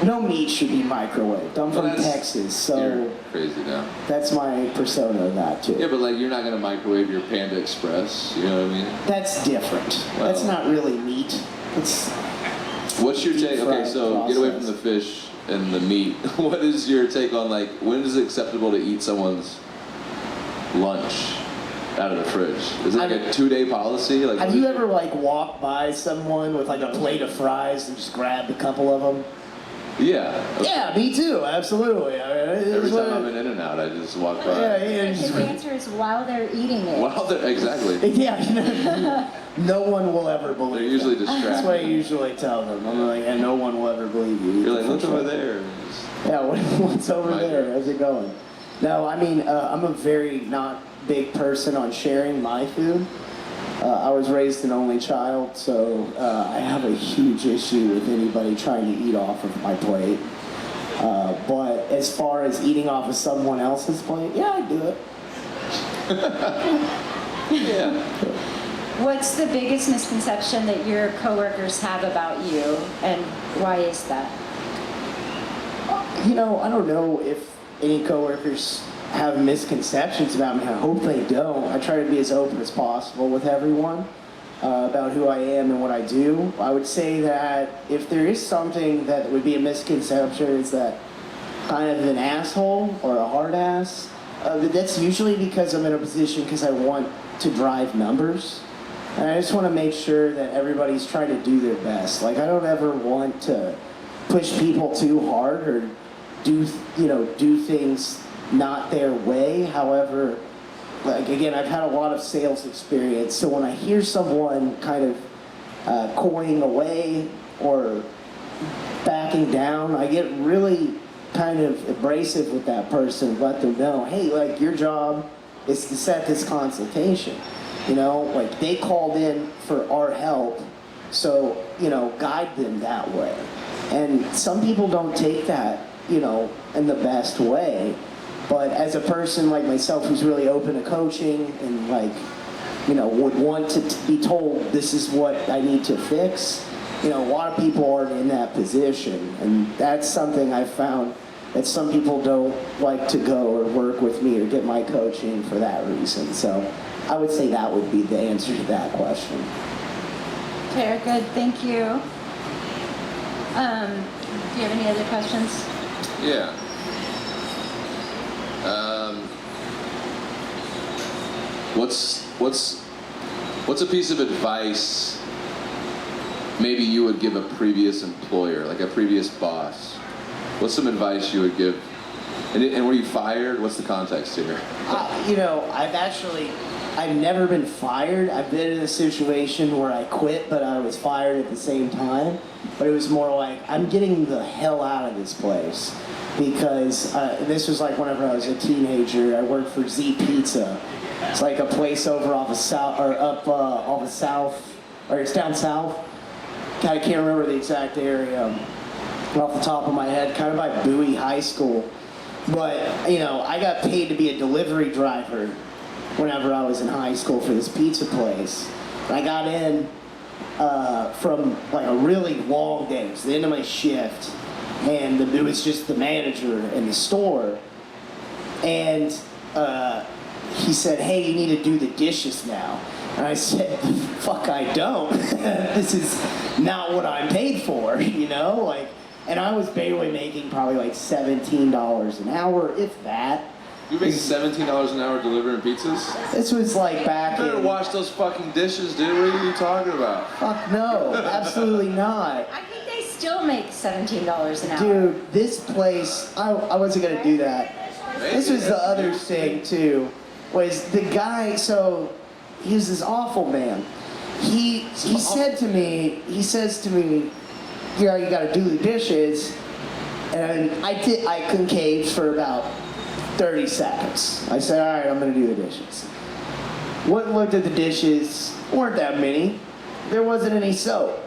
Speaker 6: no meat should be microwaved. I'm from
Speaker 1: Well, that's-
Speaker 6: Texas, so
Speaker 1: You're crazy now.
Speaker 6: that's my persona of that too.
Speaker 1: Yeah, but like you're not gonna microwave your Panda Express. You know what I mean?
Speaker 6: That's different.
Speaker 1: Well-
Speaker 6: That's not really meat. It's
Speaker 1: What's your take? Okay,
Speaker 6: Deep-fried
Speaker 1: so get away from
Speaker 6: process.
Speaker 1: the fish and the meat. What is your take on like when is it acceptable to eat someone's lunch out of the fridge? Is it like a 2-day policy? Like,
Speaker 6: Have
Speaker 1: what
Speaker 6: you
Speaker 1: is
Speaker 6: ever like walked by someone with like a plate of fries and just grabbed a couple of them?
Speaker 1: Yeah.
Speaker 6: Yeah, me too. Absolutely.
Speaker 1: Every time I'm in In-N-Out, I just walk by.
Speaker 6: Yeah, yeah.
Speaker 2: His
Speaker 6: Just,
Speaker 2: answer is while they're eating it.
Speaker 1: Well, exactly.
Speaker 6: yeah. No one will ever believe.
Speaker 1: They're usually
Speaker 6: that. That's what I
Speaker 1: distracted.
Speaker 6: usually tell them. I'm like, and no one will ever believe you.
Speaker 1: You're like, look over there.
Speaker 6: Yeah, what's over
Speaker 1: My
Speaker 6: there?
Speaker 1: turn.
Speaker 6: How's it going? No, I mean, I'm a very not big person on sharing my food. I was raised an only child, so I have a huge issue with anybody trying to eat off of my plate. But as far as eating off of someone else's plate, yeah, I do it.
Speaker 1: Yeah.
Speaker 2: What's the biggest misconception that your coworkers have about you, and why is that?
Speaker 6: You know, I don't know if any coworkers have misconceptions about me. I hope they don't. I try to be as open as possible with everyone about who I am and what I do. I would say that if there is something that would be a misconception, is that kind of an asshole or a hard ass. But that's usually because I'm in a position because I want to drive numbers. And I just want to make sure that everybody's trying to do their best. Like, I don't ever want to push people too hard or do things not their way. However, like, again, I've had a lot of sales experience, so when I hear someone kind of coying away or backing down, I get really kind of abrasive with that person, let them know, hey, like, your job is to set this consultation. You know, like, they called in for our help, so, you know, guide them that way. And some people don't take that, you know, in the best way. But as a person like myself who's really open to coaching and, like, you know, would want to be told this is what I need to fix, you know, a lot of people aren't in that position. And that's something I've found that some people don't like to go or work with me or get my coaching for that reason. So I would say that would be the answer to that question.
Speaker 2: Very good, thank you. Do you have any other questions?
Speaker 1: Yeah. What's a piece of advice maybe you would give a previous employer, like a previous boss? What's some advice you would give? And were you fired? What's the context here?
Speaker 6: You know, I've never been fired. I've been in a situation where I quit, but I was fired at the same time. But it was more like, I'm getting the hell out of this place. Because this was like whenever I was a teenager, I worked for Z Pizza. It's like a place over off of South, or up off of South, or it's down south. I can't remember the exact area off the top of my head, kind of by Bowie High School. But, you know, I got paid to be a delivery driver whenever I was in high school for this pizza place. And I got in from like a really long day. It was the end of my shift. And it was just the manager in the store. And he said, hey, you need to do the dishes now. And I said, fuck, I don't. This is not what I'm paid for, you know? Like, and I was barely making probably like $17 an hour, if that.
Speaker 1: You make $17 an hour delivering pizzas?
Speaker 6: This was like back
Speaker 1: You better
Speaker 6: in...
Speaker 1: wash those fucking dishes, dude. What are you talking about?
Speaker 6: Fuck no, absolutely not.
Speaker 2: I think they still make $17 an hour.
Speaker 6: Dude, this place, I wasn't gonna do that. This was the other thing too, was the guy, so he was this awful man. He says to me, yeah, you gotta do the dishes. And I concaved for about 30 seconds. I said, all right, I'm gonna do the dishes. Looked at the dishes, weren't that many. There wasn't any soap.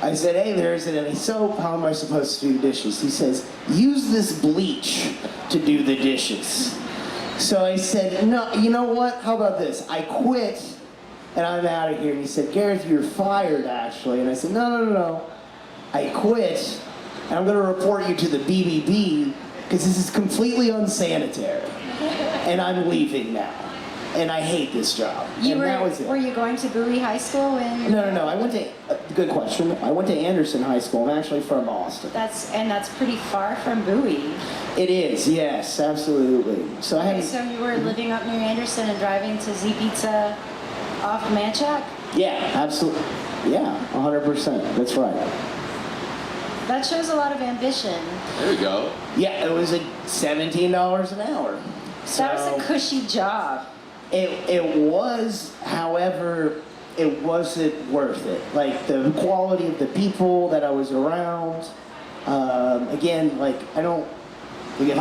Speaker 6: I said, hey, there isn't any soap. How am I supposed to do the dishes? He says, use this bleach to do the dishes. So I said, no, you know what? How about this? I quit and I'm out of here. And he said, Gareth, you're fired, actually. And I said, no. I quit and I'm going to report you to the BBB because this is completely unsanitary. And I'm leaving now. And I hate this job. And that was it.
Speaker 2: Were you going to Bowie High School when?
Speaker 6: No. I went to, good question. I went to Anderson High School. I'm actually from Austin.
Speaker 2: That's pretty far from Bowie.
Speaker 6: It is, yes, absolutely. So I
Speaker 2: Okay,
Speaker 6: had,
Speaker 2: so you were living up near Anderson and driving to Z Pizza off Manchac?
Speaker 6: yeah, absolutely. Yeah, 100%. That's right.
Speaker 2: That shows a lot of ambition.
Speaker 1: There we go.
Speaker 6: Yeah, it was at $17 an hour.
Speaker 2: That was a cushy job.
Speaker 6: It was, however, it wasn't worth it. Like the quality of the people that I was around. Again, like if I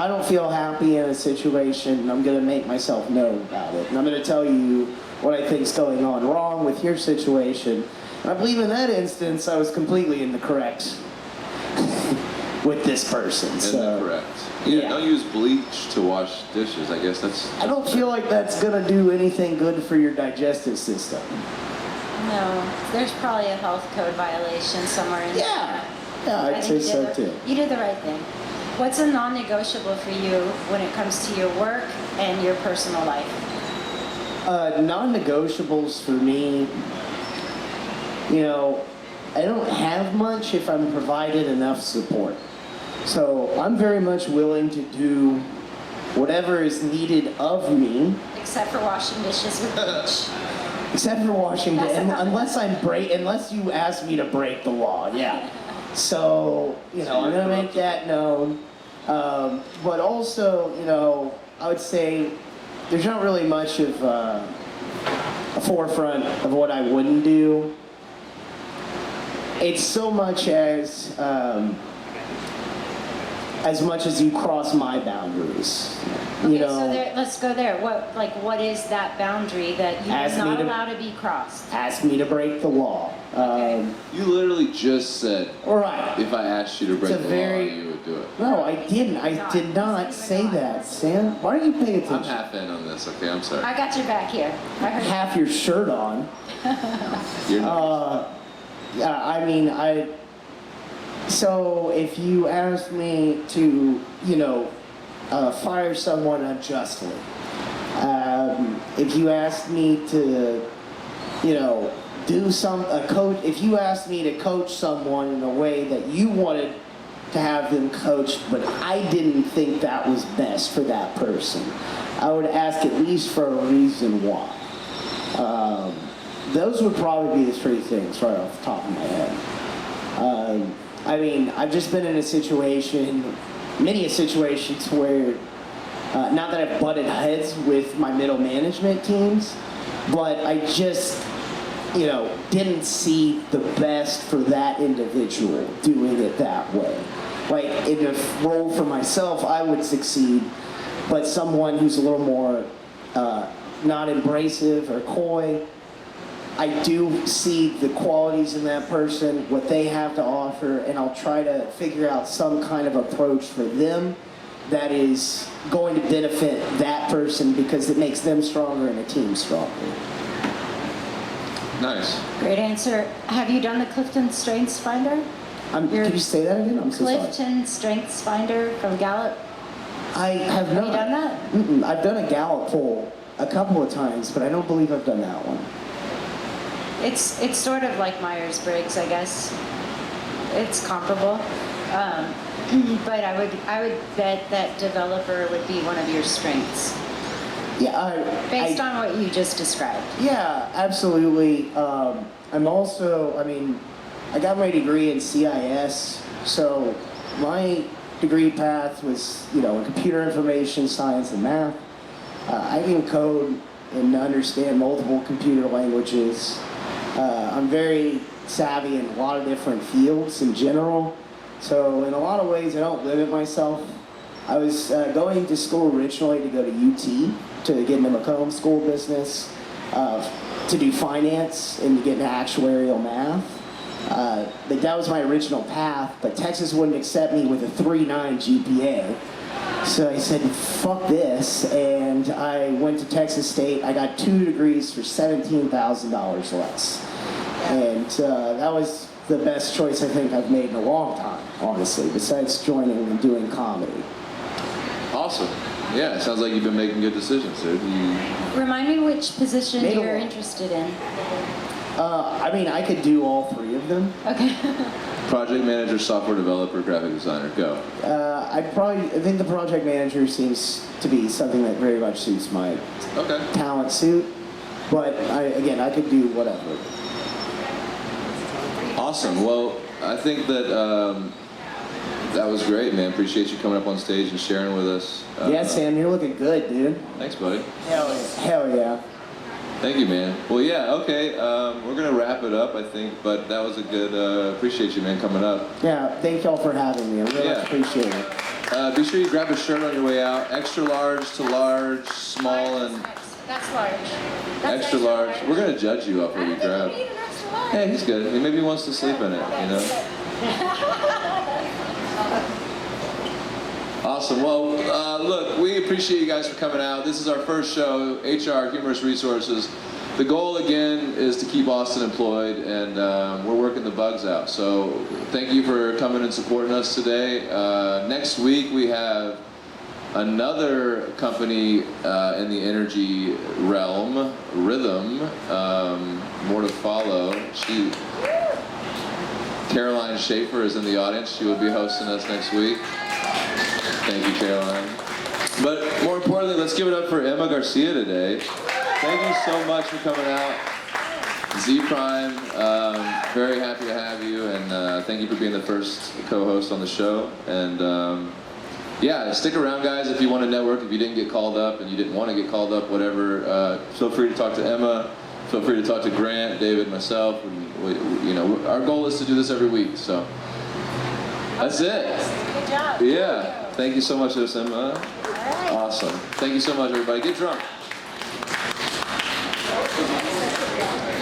Speaker 6: don't feel happy in a situation, I'm gonna make myself know about it, and I'm gonna tell you what I think's going on wrong with your situation. And I believe in that instance, I was completely in the correct with this person. So.
Speaker 1: Correct. Yeah,
Speaker 6: Yeah.
Speaker 1: don't use bleach to wash dishes. I guess that's.
Speaker 6: I don't feel like that's gonna do anything good for your digestive system.
Speaker 2: No, there's probably a health code violation somewhere in there.
Speaker 6: Yeah,
Speaker 2: I
Speaker 6: I'd
Speaker 2: think
Speaker 6: say so too.
Speaker 2: You did the right thing. What's a non-negotiable for you when it comes to your work and your personal life?
Speaker 6: Non-negotiables for me, I don't have much if I'm provided enough support. So I'm very much willing to do whatever is needed of me,
Speaker 2: Except for washing dishes with bleach.
Speaker 6: except for washing
Speaker 2: That's
Speaker 6: dishes,
Speaker 2: enough.
Speaker 6: unless you ask me to break the law. Yeah. So I'm gonna make that known. But also, I would say there's not really much of a forefront of what I wouldn't do. It's so much as much as you cross my boundaries.
Speaker 2: Okay, so let's go there. What is that boundary that you're
Speaker 6: Ask me
Speaker 2: not
Speaker 6: to-
Speaker 2: allowed to be crossed?
Speaker 6: Ask me to break the law.
Speaker 2: Okay.
Speaker 1: You literally just said
Speaker 6: All right.
Speaker 1: if I asked you to break
Speaker 6: It's a
Speaker 1: the
Speaker 6: very-
Speaker 1: law, you would do it.
Speaker 6: No, I didn't. I did not say that, Sam. Why don't you pay
Speaker 1: I'm
Speaker 6: attention?
Speaker 1: half in on this. Okay, I'm sorry.
Speaker 2: I got your back here. I heard.
Speaker 6: Half your shirt on.
Speaker 1: You're not.
Speaker 6: Yeah, so if you asked me to, fire someone unjustly, if you asked me to, if you asked me to coach someone in a way that you wanted to have them coached, but I didn't think that was best for that person, I would ask at least for a reason why. Those would probably be the three things right off the top of my head. I've just been in many situations where, not that I've butted heads with my middle management teams, but I just, didn't see the best for that individual doing it that way. Like, in a role for myself, I would succeed, but someone who's a little more not abrasive or coy, I do see the qualities in that person, what they have to offer, and I'll try to figure out some kind of approach for them that is going to benefit that person because it makes them stronger and the team stronger.
Speaker 1: Nice.
Speaker 2: Great answer. Have you done the Clifton Strengths Finder?
Speaker 6: Can you say that again? I'm so sorry.
Speaker 2: Clifton Strengths Finder from Gallup.
Speaker 6: I have not.
Speaker 2: Have you done that?
Speaker 6: Mm-mm. I've done a Gallup poll a couple of times, but I don't believe I've done that one.
Speaker 2: It's sort of like Myers-Briggs, I guess. It's comparable. But I would bet that developer would be one of your strengths.
Speaker 6: Yeah,
Speaker 2: Based on what you just described.
Speaker 6: Yeah, absolutely. I'm also, I got my degree in CIS, so my degree path was, in computer information science and math. I can code and understand multiple computer languages. I'm very savvy in a lot of different fields in general. So in a lot of ways, I don't limit myself. I was going to school originally to go to UT to get into Macomb School of Business, to do finance and to get into actuarial math. But that was my original path, but Texas wouldn't accept me with a 3.9 GPA. So I said, fuck this, and I went to Texas State. I got 2 degrees for $17,000 less. And that was the best choice I think I've made in a long time, honestly, besides joining and doing comedy.
Speaker 1: Awesome. Yeah, it sounds like you've been making good decisions, dude.
Speaker 2: Remind me which position
Speaker 6: Made a
Speaker 2: you're
Speaker 6: lot.
Speaker 2: interested in.
Speaker 6: I mean, I could do all three of them.
Speaker 2: Okay.
Speaker 1: Project manager, software developer, graphic designer. Go.
Speaker 6: I think the project manager seems to be something that very much suits my
Speaker 1: Okay.
Speaker 6: talent suit, but I could do whatever.
Speaker 1: Awesome. Well, I think that that was great, man. Appreciate you coming up on stage and sharing with us.
Speaker 6: Yeah, Sam, you're looking good, dude.
Speaker 1: Thanks, buddy.
Speaker 6: Hell yeah.
Speaker 1: Thank you, man. Well, yeah, okay. We're going to wrap it up, I think, but that was a good, appreciate you, man, coming up.
Speaker 6: Yeah, thank y'all for having me. I really
Speaker 1: Yeah.
Speaker 6: appreciate it.
Speaker 1: Be sure you grab a shirt on your way out. Extra large to large, small, and
Speaker 2: That's large.
Speaker 1: extra large. We're going to judge you off what you grab. Hey, he's good. I mean, maybe he wants to sleep in it, you know? Awesome. Well, look, we appreciate you guys for coming out. This is our first show, HR, Humorous Resources. The goal, again, is to keep Austin employed, and we're working the bugs out. So thank you for coming and supporting us today. Next week, we have another company in the energy realm, Rhythm. More to follow. Caroline Schaefer is in the audience. She will be hosting us next week. Thank you, Caroline. But more importantly, let's give it up for Emma Garcia today. Thank you so much for coming out. ZPRYME, very happy to have you, and thank you for being the first co-host on the show. And yeah, stick around, guys, if you want to network. If you didn't get called up and you didn't want to get called up, whatever, feel free to talk to Emma. Feel free to talk to Grant, David, myself. And you know, our goal is to do this every week, so that's it.
Speaker 2: Good job.
Speaker 1: Yeah. Thank you so much, Emma. Awesome. Thank you so much, everybody. Get drunk.